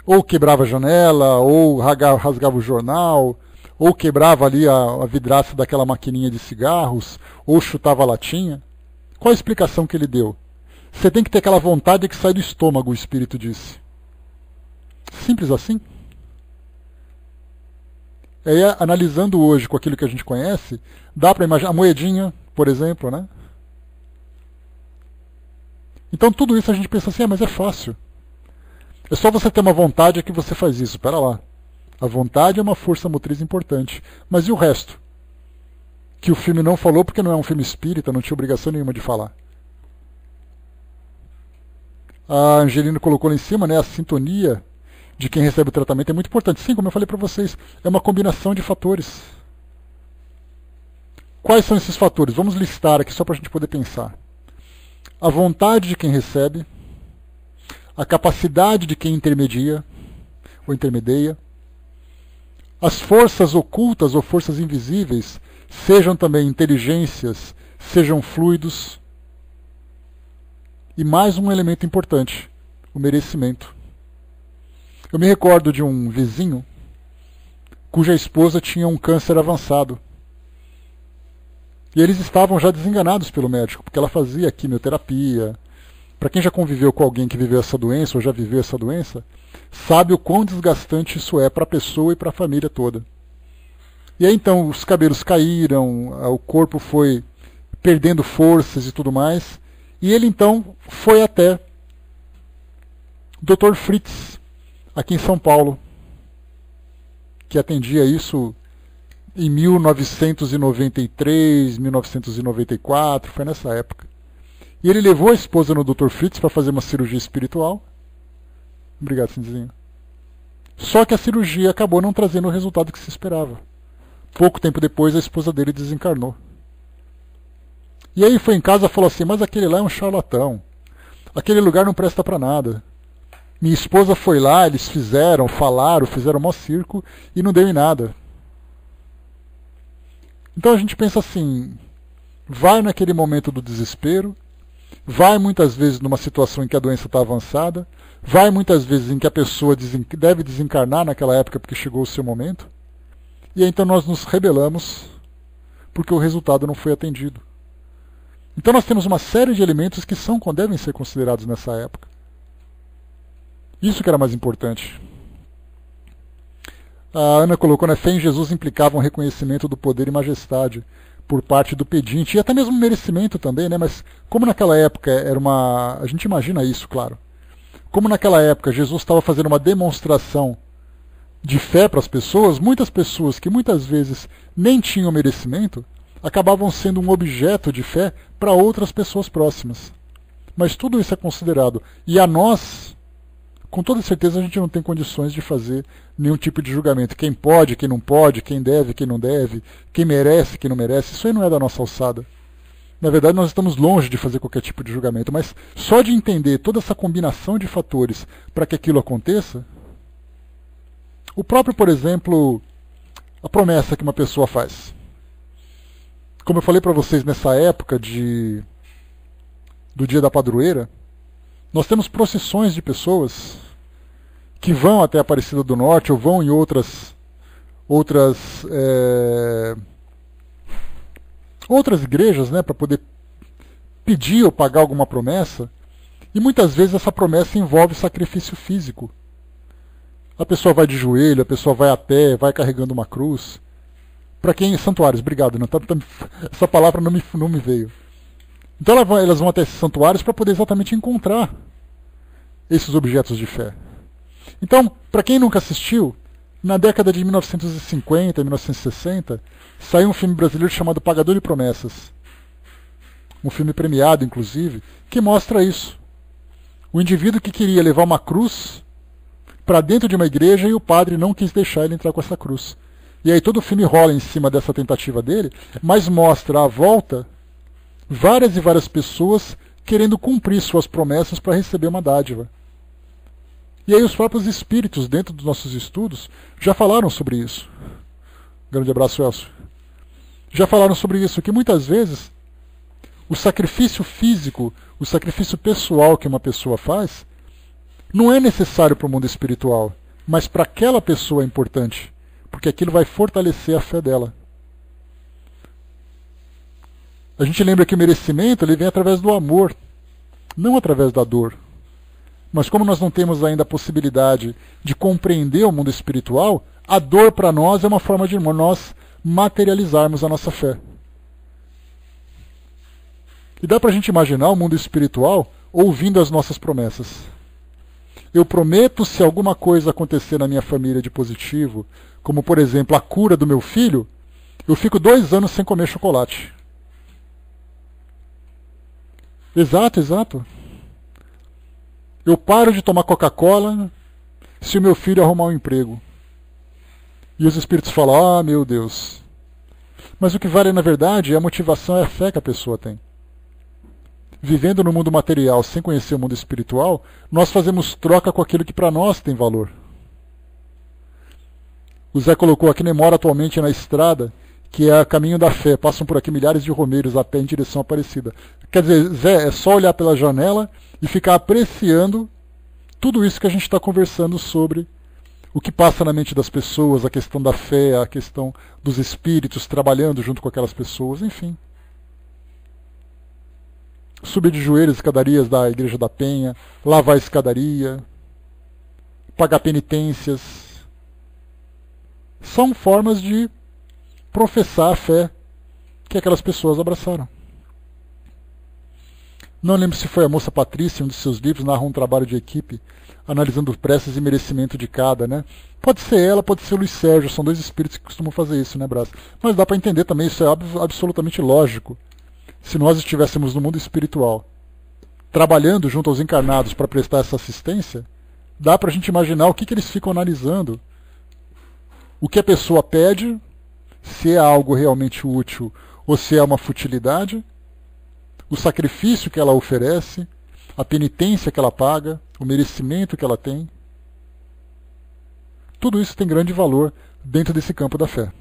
Ou quebrava a janela, ou rasgava o jornal, ou quebrava ali a vidraça daquela maquininha de cigarros, ou chutava a latinha. Qual a explicação que ele deu? Você tem que ter aquela vontade que sai do estômago, o espírito disse. Simples assim. E aí, analisando hoje com aquilo que a gente conhece, dá para imaginar a moedinha, por exemplo, Então tudo isso a gente pensa assim, mas é fácil. É só você ter uma vontade que você faz isso. Espera lá. A vontade é uma força motriz importante. Mas e o resto? Que o filme não falou porque não é um filme espírita, não tinha obrigação nenhuma de falar. A Angelina colocou lá em cima, a sintonia de quem recebe o tratamento é muito importante. Sim, como eu falei para vocês, é uma combinação de fatores. Quais são esses fatores? Vamos listar aqui só para a gente poder pensar. A vontade de quem recebe, a capacidade de quem intermedia ou intermedia, as forças ocultas ou forças invisíveis, sejam também inteligências, sejam fluidos, e mais um elemento importante, o merecimento. Eu me recordo de um vizinho cuja esposa tinha um câncer avançado. E eles estavam já desenganados pelo médico, porque ela fazia quimioterapia. Para quem já conviveu com alguém que viveu essa doença, ou já viveu essa doença, sabe o quão desgastante isso é para a pessoa e para a família toda. E aí então os cabelos caíram, o corpo foi perdendo forças e tudo mais. E ele então foi até Dr. Fritz, aqui em São Paulo, que atendia isso em 1993, 1994, foi nessa época. E ele levou a esposa no Dr. Fritz para fazer uma cirurgia espiritual. Obrigado, Cindizinho. Só que a cirurgia acabou não trazendo o resultado que se esperava. Pouco tempo depois, a esposa dele desencarnou. E aí foi em casa e falou assim, mas aquele lá é um charlatão. Aquele lugar não presta para nada. Minha esposa foi lá, eles falaram, fizeram mó circo e não deu em nada. Então a gente pensa assim, vai naquele momento do desespero, vai muitas vezes numa situação em que a doença está avançada, vai muitas vezes em que a pessoa deve desencarnar naquela época porque chegou o seu momento, e aí então nós nos rebelamos porque o resultado não foi atendido. Então nós temos uma série de elementos que devem ser considerados nessa época. Isso que era mais importante. A Ana colocou, fé em Jesus implicava um reconhecimento do poder e majestade por parte do pedinte, e até mesmo merecimento também, mas como naquela época a gente imagina isso, claro. Como naquela época Jesus estava fazendo uma demonstração de fé para as pessoas, muitas pessoas que muitas vezes nem tinham merecimento, acabavam sendo um objeto de fé para outras pessoas próximas. Mas tudo isso é considerado. E a nós, com toda certeza, a gente não tem condições de fazer nenhum tipo de julgamento. Quem pode, quem não pode, quem deve, quem não deve, quem merece, quem não merece. Isso aí não é da nossa alçada. Na verdade, nós estamos longe de fazer qualquer tipo de julgamento, mas só de entender toda essa combinação de fatores para que aquilo aconteça, o próprio, por exemplo, a promessa que uma pessoa faz. Como eu falei para vocês nessa época do dia da padroeira, nós temos procissões de pessoas que vão até a Aparecida do Norte ou vão em outras igrejas, né, para poder pedir ou pagar alguma promessa, e muitas vezes essa promessa envolve sacrifício físico. A pessoa vai de joelho, a pessoa vai a pé, vai carregando uma cruz. Para quem... Santuários, obrigado. Não, essa palavra não me veio. Então elas vão até esses santuários para poder exatamente encontrar esses objetos de fé. Então, para quem nunca assistiu, na década de 1950 e 1960, saiu um filme brasileiro chamado Pagador de Promessas. Um filme premiado, inclusive, que mostra isso. O indivíduo que queria levar uma cruz para dentro de uma igreja e o padre não quis deixar ele entrar com essa cruz. E aí todo o filme rola em cima dessa tentativa dele, mas mostra à volta várias e várias pessoas querendo cumprir suas promessas para receber uma dádiva. E aí os próprios espíritos, dentro dos nossos estudos, já falaram sobre isso. Grande abraço, Elcio. Já falaram sobre isso, que muitas vezes o sacrifício físico, o sacrifício pessoal que uma pessoa faz, não é necessário para o mundo espiritual, mas para aquela pessoa é importante, porque aquilo vai fortalecer a fé dela. A gente lembra que o merecimento ele vem através do amor, não através da dor. Mas como nós não temos ainda a possibilidade de compreender o mundo espiritual, a dor para nós é uma forma de nós materializarmos a nossa fé. E dá para a gente imaginar o mundo espiritual ouvindo as nossas promessas. Eu prometo, se alguma coisa acontecer na minha família de positivo, como por exemplo a cura do meu filho, eu fico 2 anos sem comer chocolate. Exato, exato. Eu paro de tomar Coca-Cola se o meu filho arrumar um emprego. E os espíritos falam, meu Deus. Mas o que vale na verdade é a motivação, é a fé que a pessoa tem. Vivendo no mundo material sem conhecer o mundo espiritual, nós fazemos troca com aquilo que para nós tem valor. O Zé colocou aqui, nem mora atualmente na estrada, que é a caminho da fé. Passam por aqui milhares de romeiros a pé em direção à Aparecida. Quer dizer, Zé, é só olhar pela janela e ficar apreciando tudo isso que a gente está conversando sobre o que passa na mente das pessoas, a questão da fé, a questão dos espíritos trabalhando junto com aquelas pessoas, enfim. Subir de joelhos escadarias da Igreja da Penha, lavar a escadaria, pagar penitências. São formas de professar a fé que aquelas pessoas abraçaram. Não lembro se foi a moça Patrícia, em um de seus livros, narra um trabalho de equipe, analisando preces e merecimento de cada, né? Pode ser ela, pode ser o Luiz Sérgio, são 2 espíritos que costumam fazer isso, né, Brás? Mas dá para entender também, isso é absolutamente lógico. Se nós estivéssemos no mundo espiritual, trabalhando junto aos encarnados para prestar essa assistência, dá para a gente imaginar o que eles ficam analisando. O que a pessoa pede, se é algo realmente útil ou se é uma futilidade, o sacrifício que ela oferece, a penitência que ela paga, o merecimento que ela tem. Tudo isso tem grande valor dentro desse campo da fé.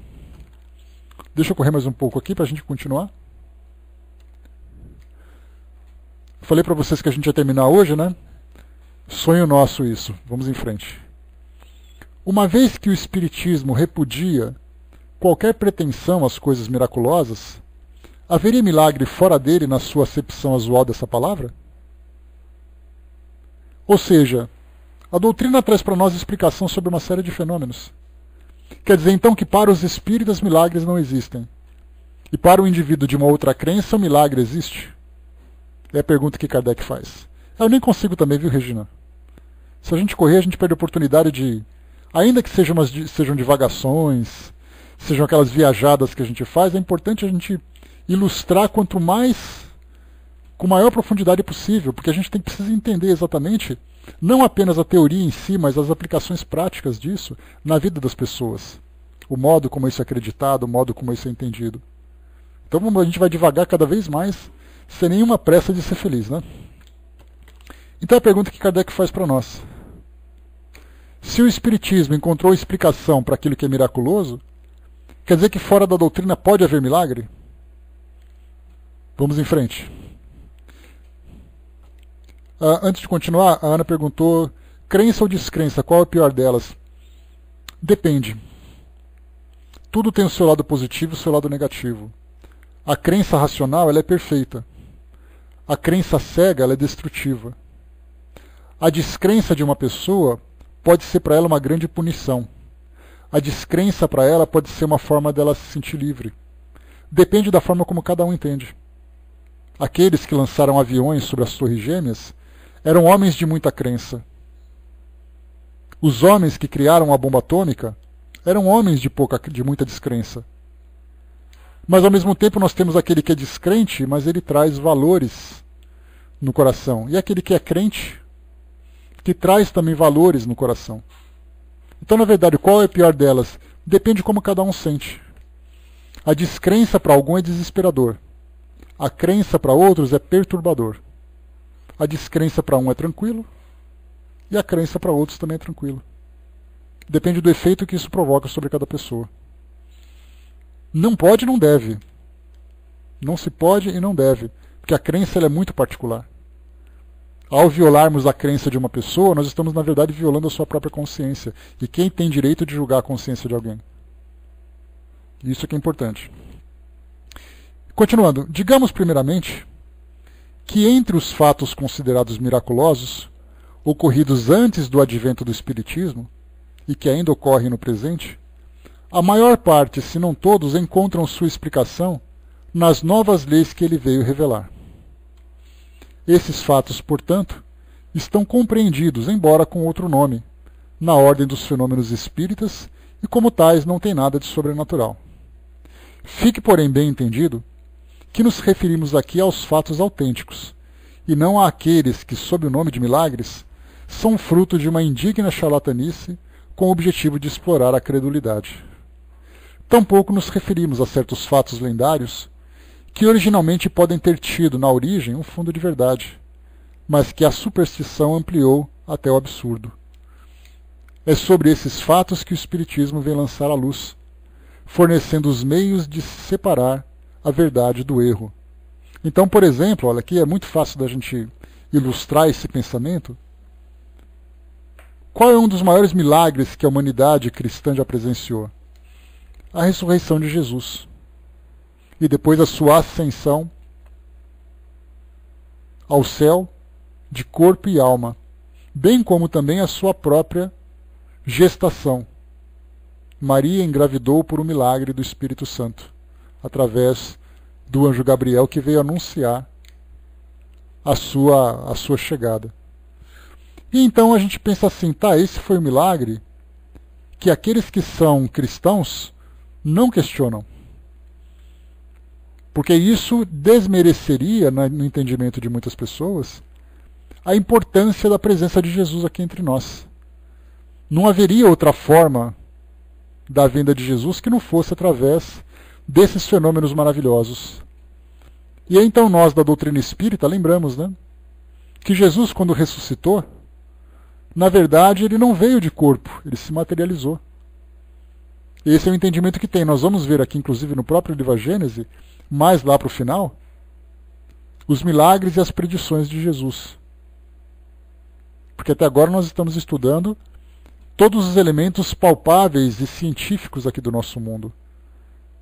Deixa eu correr mais um pouco aqui para a gente continuar. Falei para vocês que a gente ia terminar hoje, né? Sonho nosso isso. Vamos em frente. Uma vez que o Espiritismo repudia qualquer pretensão às coisas miraculosas, haveria milagre fora dele na sua acepção usual dessa palavra? Ou seja, a doutrina traz para nós explicação sobre uma série de fenômenos. Quer dizer então que para os espíritas milagres não existem. E para o indivíduo de uma outra crença o milagre existe? É a pergunta que Kardec faz. Eu nem consigo também, viu, Regina? Se a gente correr, a gente perde a oportunidade de, ainda que sejam divagações, sejam aquelas viajadas que a gente faz, é importante a gente ilustrar com maior profundidade possível, porque a gente precisa entender exatamente, não apenas a teoria em si, mas as aplicações práticas disso na vida das pessoas. O modo como isso é acreditado, o modo como isso é entendido. Então a gente vai devagar cada vez mais, sem nenhuma pressa de ser feliz, né? Então a pergunta que Kardec faz para nós: se o Espiritismo encontrou explicação para aquilo que é miraculoso, quer dizer que fora da doutrina pode haver milagre? Vamos em frente. Antes de continuar, a Ana perguntou: crença ou descrença, qual é o pior delas? Depende. Tudo tem o seu lado positivo e o seu lado negativo. A crença racional ela é perfeita. A crença cega ela é destrutiva. A descrença de uma pessoa pode ser para ela uma grande punição. A descrença para ela pode ser uma forma dela se sentir livre. Depende da forma como cada um entende. Aqueles que lançaram aviões sobre as Torres Gêmeas eram homens de muita crença. Os homens que criaram a bomba atômica eram homens de muita descrença. Mas ao mesmo tempo nós temos aquele que é descrente, mas ele traz valores no coração. E aquele que é crente, que traz também valores no coração. Então, na verdade, qual é a pior delas? Depende de como cada um sente. A descrença para algum é desesperador. A crença para outros é perturbador. A descrença para um é tranquilo, e a crença para outros também é tranquilo. Depende do efeito que isso provoca sobre cada pessoa. Não pode e não deve. Não se pode e não deve, porque a crença ela é muito particular. Ao violarmos a crença de uma pessoa, nós estamos, na verdade, violando a sua própria consciência. E quem tem direito de julgar a consciência de alguém? Isso é que é importante. Continuando, digamos primeiramente que entre os fatos considerados miraculosos, ocorridos antes do advento do Espiritismo, e que ainda ocorrem no presente, a maior parte, se não todos, encontram sua explicação nas novas leis que ele veio revelar. Esses fatos, portanto, estão compreendidos, embora com outro nome, na ordem dos fenômenos espíritas e, como tais, não tem nada de sobrenatural. Fique, porém, bem entendido que nos referimos aqui aos fatos autênticos, e não àqueles que, sob o nome de milagres, são fruto de uma indigna charlatanice com o objetivo de explorar a credulidade. Tampouco nos referimos a certos fatos lendários que originalmente podem ter tido na origem um fundo de verdade, mas que a superstição ampliou até o absurdo. É sobre esses fatos que o Espiritismo vem lançar a luz, fornecendo os meios de separar a verdade do erro. Então, por exemplo, olha aqui é muito fácil da gente ilustrar esse pensamento. Qual é um dos maiores milagres que a humanidade cristã já presenciou? A ressurreição de Jesus. E depois a sua ascensão ao céu de corpo e alma, bem como também a sua própria gestação. Maria engravidou por um milagre do Espírito Santo, através do anjo Gabriel que veio anunciar a sua chegada. E então a gente pensa assim, tá, esse foi um milagre que aqueles que são cristãos não questionam. Porque isso desmereceria, no entendimento de muitas pessoas, a importância da presença de Jesus aqui entre nós. Não haveria outra forma da vinda de Jesus que não fosse através desses fenômenos maravilhosos. E então nós, da doutrina espírita, lembramos, né, que Jesus, quando ressuscitou, na verdade, ele não veio de corpo, ele se materializou. Esse é o entendimento que tem. Nós vamos ver aqui, inclusive, no próprio livro A Gênese, mais lá para o final, os milagres e as predições de Jesus. Porque até agora nós estamos estudando todos os elementos palpáveis e científicos aqui do nosso mundo.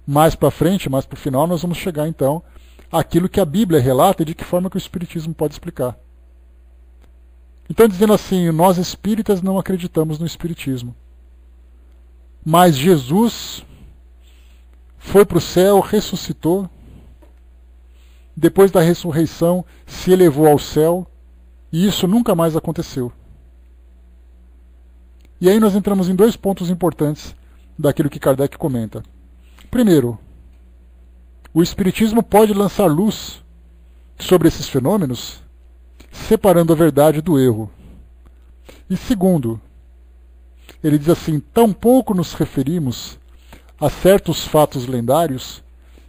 Mais para frente, mais para o final, nós vamos chegar então àquilo que a Bíblia relata e de que forma que o Espiritismo pode explicar. Então, dizendo assim, nós espíritas não acreditamos no Espiritismo. Mas Jesus foi para o céu, ressuscitou, depois da ressurreição se elevou ao céu, e isso nunca mais aconteceu. E aí nós entramos em dois pontos importantes daquilo que Kardec comenta. Primeiro, o Espiritismo pode lançar luz sobre esses fenômenos, separando a verdade do erro. E segundo, ele diz assim, tampouco nos referimos a certos fatos lendários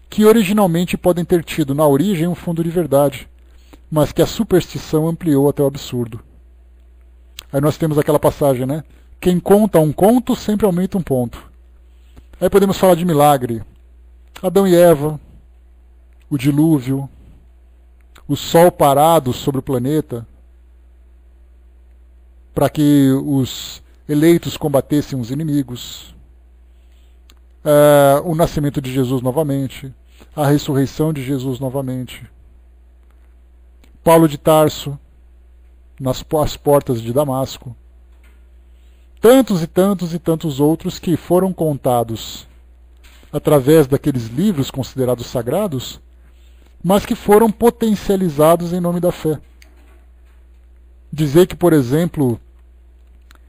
que originalmente podem ter tido na origem um fundo de verdade, mas que a superstição ampliou até o absurdo. Aí nós temos aquela passagem, né? Quem conta um conto sempre aumenta um ponto. Aí podemos falar de milagre. Adão e Eva, o dilúvio, o sol parado sobre o planeta, para que os eleitos combatessem os inimigos, o nascimento de Jesus novamente, a ressurreição de Jesus novamente, Paulo de Tarso, nas portas de Damasco, tantos e tantos e tantos outros que foram contados através daqueles livros considerados sagrados, mas que foram potencializados em nome da fé. Dizer que, por exemplo,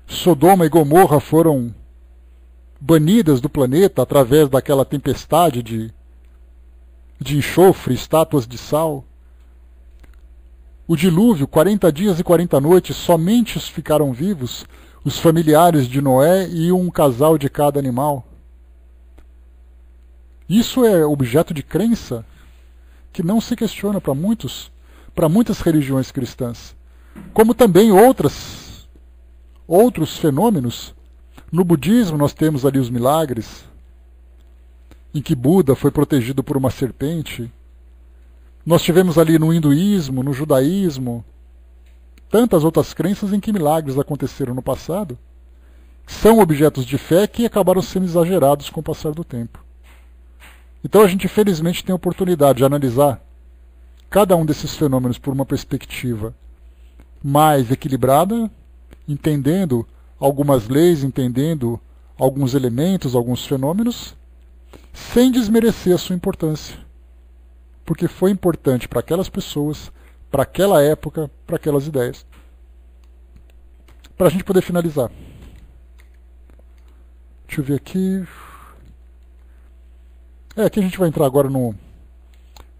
Sodoma e Gomorra foram banidas do planeta através daquela tempestade de enxofre, estátuas de sal. O dilúvio, 40 dias e 40 noites, somente ficaram vivos os familiares de Noé e um casal de cada animal. Isso é objeto de crença que não se questiona para muitas religiões cristãs. Como também outros fenômenos. No budismo nós temos ali os milagres, em que Buda foi protegido por uma serpente. Nós tivemos ali no hinduísmo, no judaísmo, tantas outras crenças em que milagres aconteceram no passado, são objetos de fé que acabaram sendo exagerados com o passar do tempo. Então a gente felizmente tem a oportunidade de analisar cada um desses fenômenos por uma perspectiva mais equilibrada, entendendo algumas leis, entendendo alguns elementos, alguns fenômenos, sem desmerecer a sua importância. Porque foi importante para aquelas pessoas, para aquela época, para aquelas ideias. Para a gente poder finalizar. Deixa eu ver aqui. Aqui a gente vai entrar agora no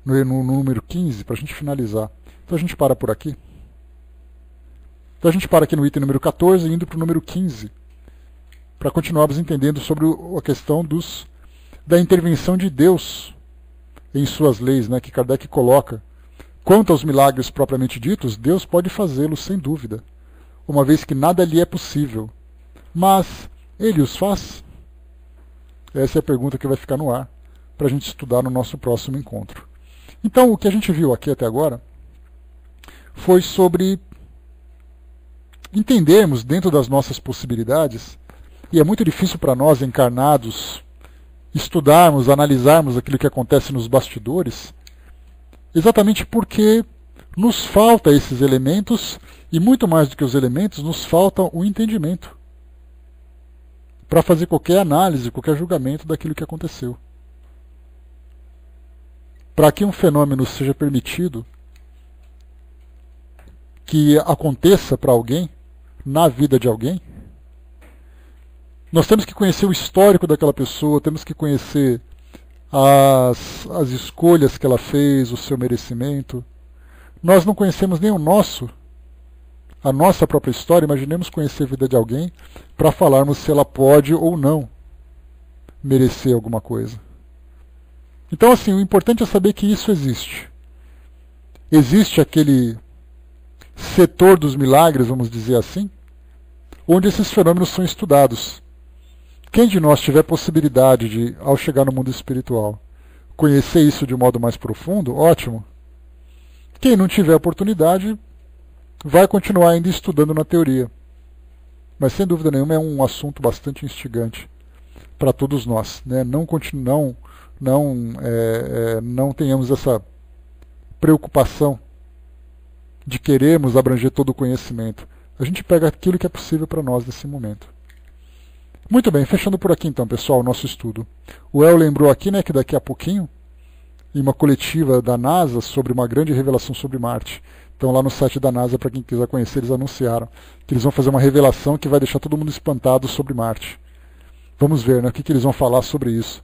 número 15, para a gente finalizar. Então a gente para por aqui. Então a gente para aqui no item número 14, indo para o número 15, para continuarmos entendendo sobre a questão da intervenção de Deus em suas leis, né, que Kardec coloca. Quanto aos milagres propriamente ditos, Deus pode fazê-los sem dúvida, uma vez que nada lhe é possível. Mas Ele os faz? Essa é a pergunta que vai ficar no ar, para a gente estudar no nosso próximo encontro. Então, o que a gente viu aqui até agora foi sobre entendermos dentro das nossas possibilidades, e é muito difícil para nós encarnados estudarmos, analisarmos aquilo que acontece nos bastidores, exatamente porque nos falta esses elementos, e muito mais do que os elementos, nos falta o entendimento para fazer qualquer análise, qualquer julgamento daquilo que aconteceu. Para que um fenômeno seja permitido que aconteça para alguém, na vida de alguém, nós temos que conhecer o histórico daquela pessoa, temos que conhecer as escolhas que ela fez, o seu merecimento. Nós não conhecemos nem a nossa própria história. Imaginemos conhecer a vida de alguém para falarmos se ela pode ou não merecer alguma coisa. Então, assim, o importante é saber que isso existe. Existe aquele setor dos milagres, vamos dizer assim, onde esses fenômenos são estudados. Quem de nós tiver possibilidade de, ao chegar no mundo espiritual, conhecer isso de modo mais profundo, ótimo. Quem não tiver oportunidade, vai continuar ainda estudando na teoria. Mas, sem dúvida nenhuma, é um assunto bastante instigante para todos nós, né? Não tenhamos essa preocupação de querermos abranger todo o conhecimento. A gente pega aquilo que é possível para nós nesse momento. Muito bem, fechando por aqui então, pessoal, o nosso estudo. O El lembrou aqui, né, que daqui a pouquinho, em uma coletiva da NASA sobre uma grande revelação sobre Marte. Então lá no site da NASA, para quem quiser conhecer, eles anunciaram que eles vão fazer uma revelação que vai deixar todo mundo espantado sobre Marte. Vamos ver, né, o que eles vão falar sobre isso.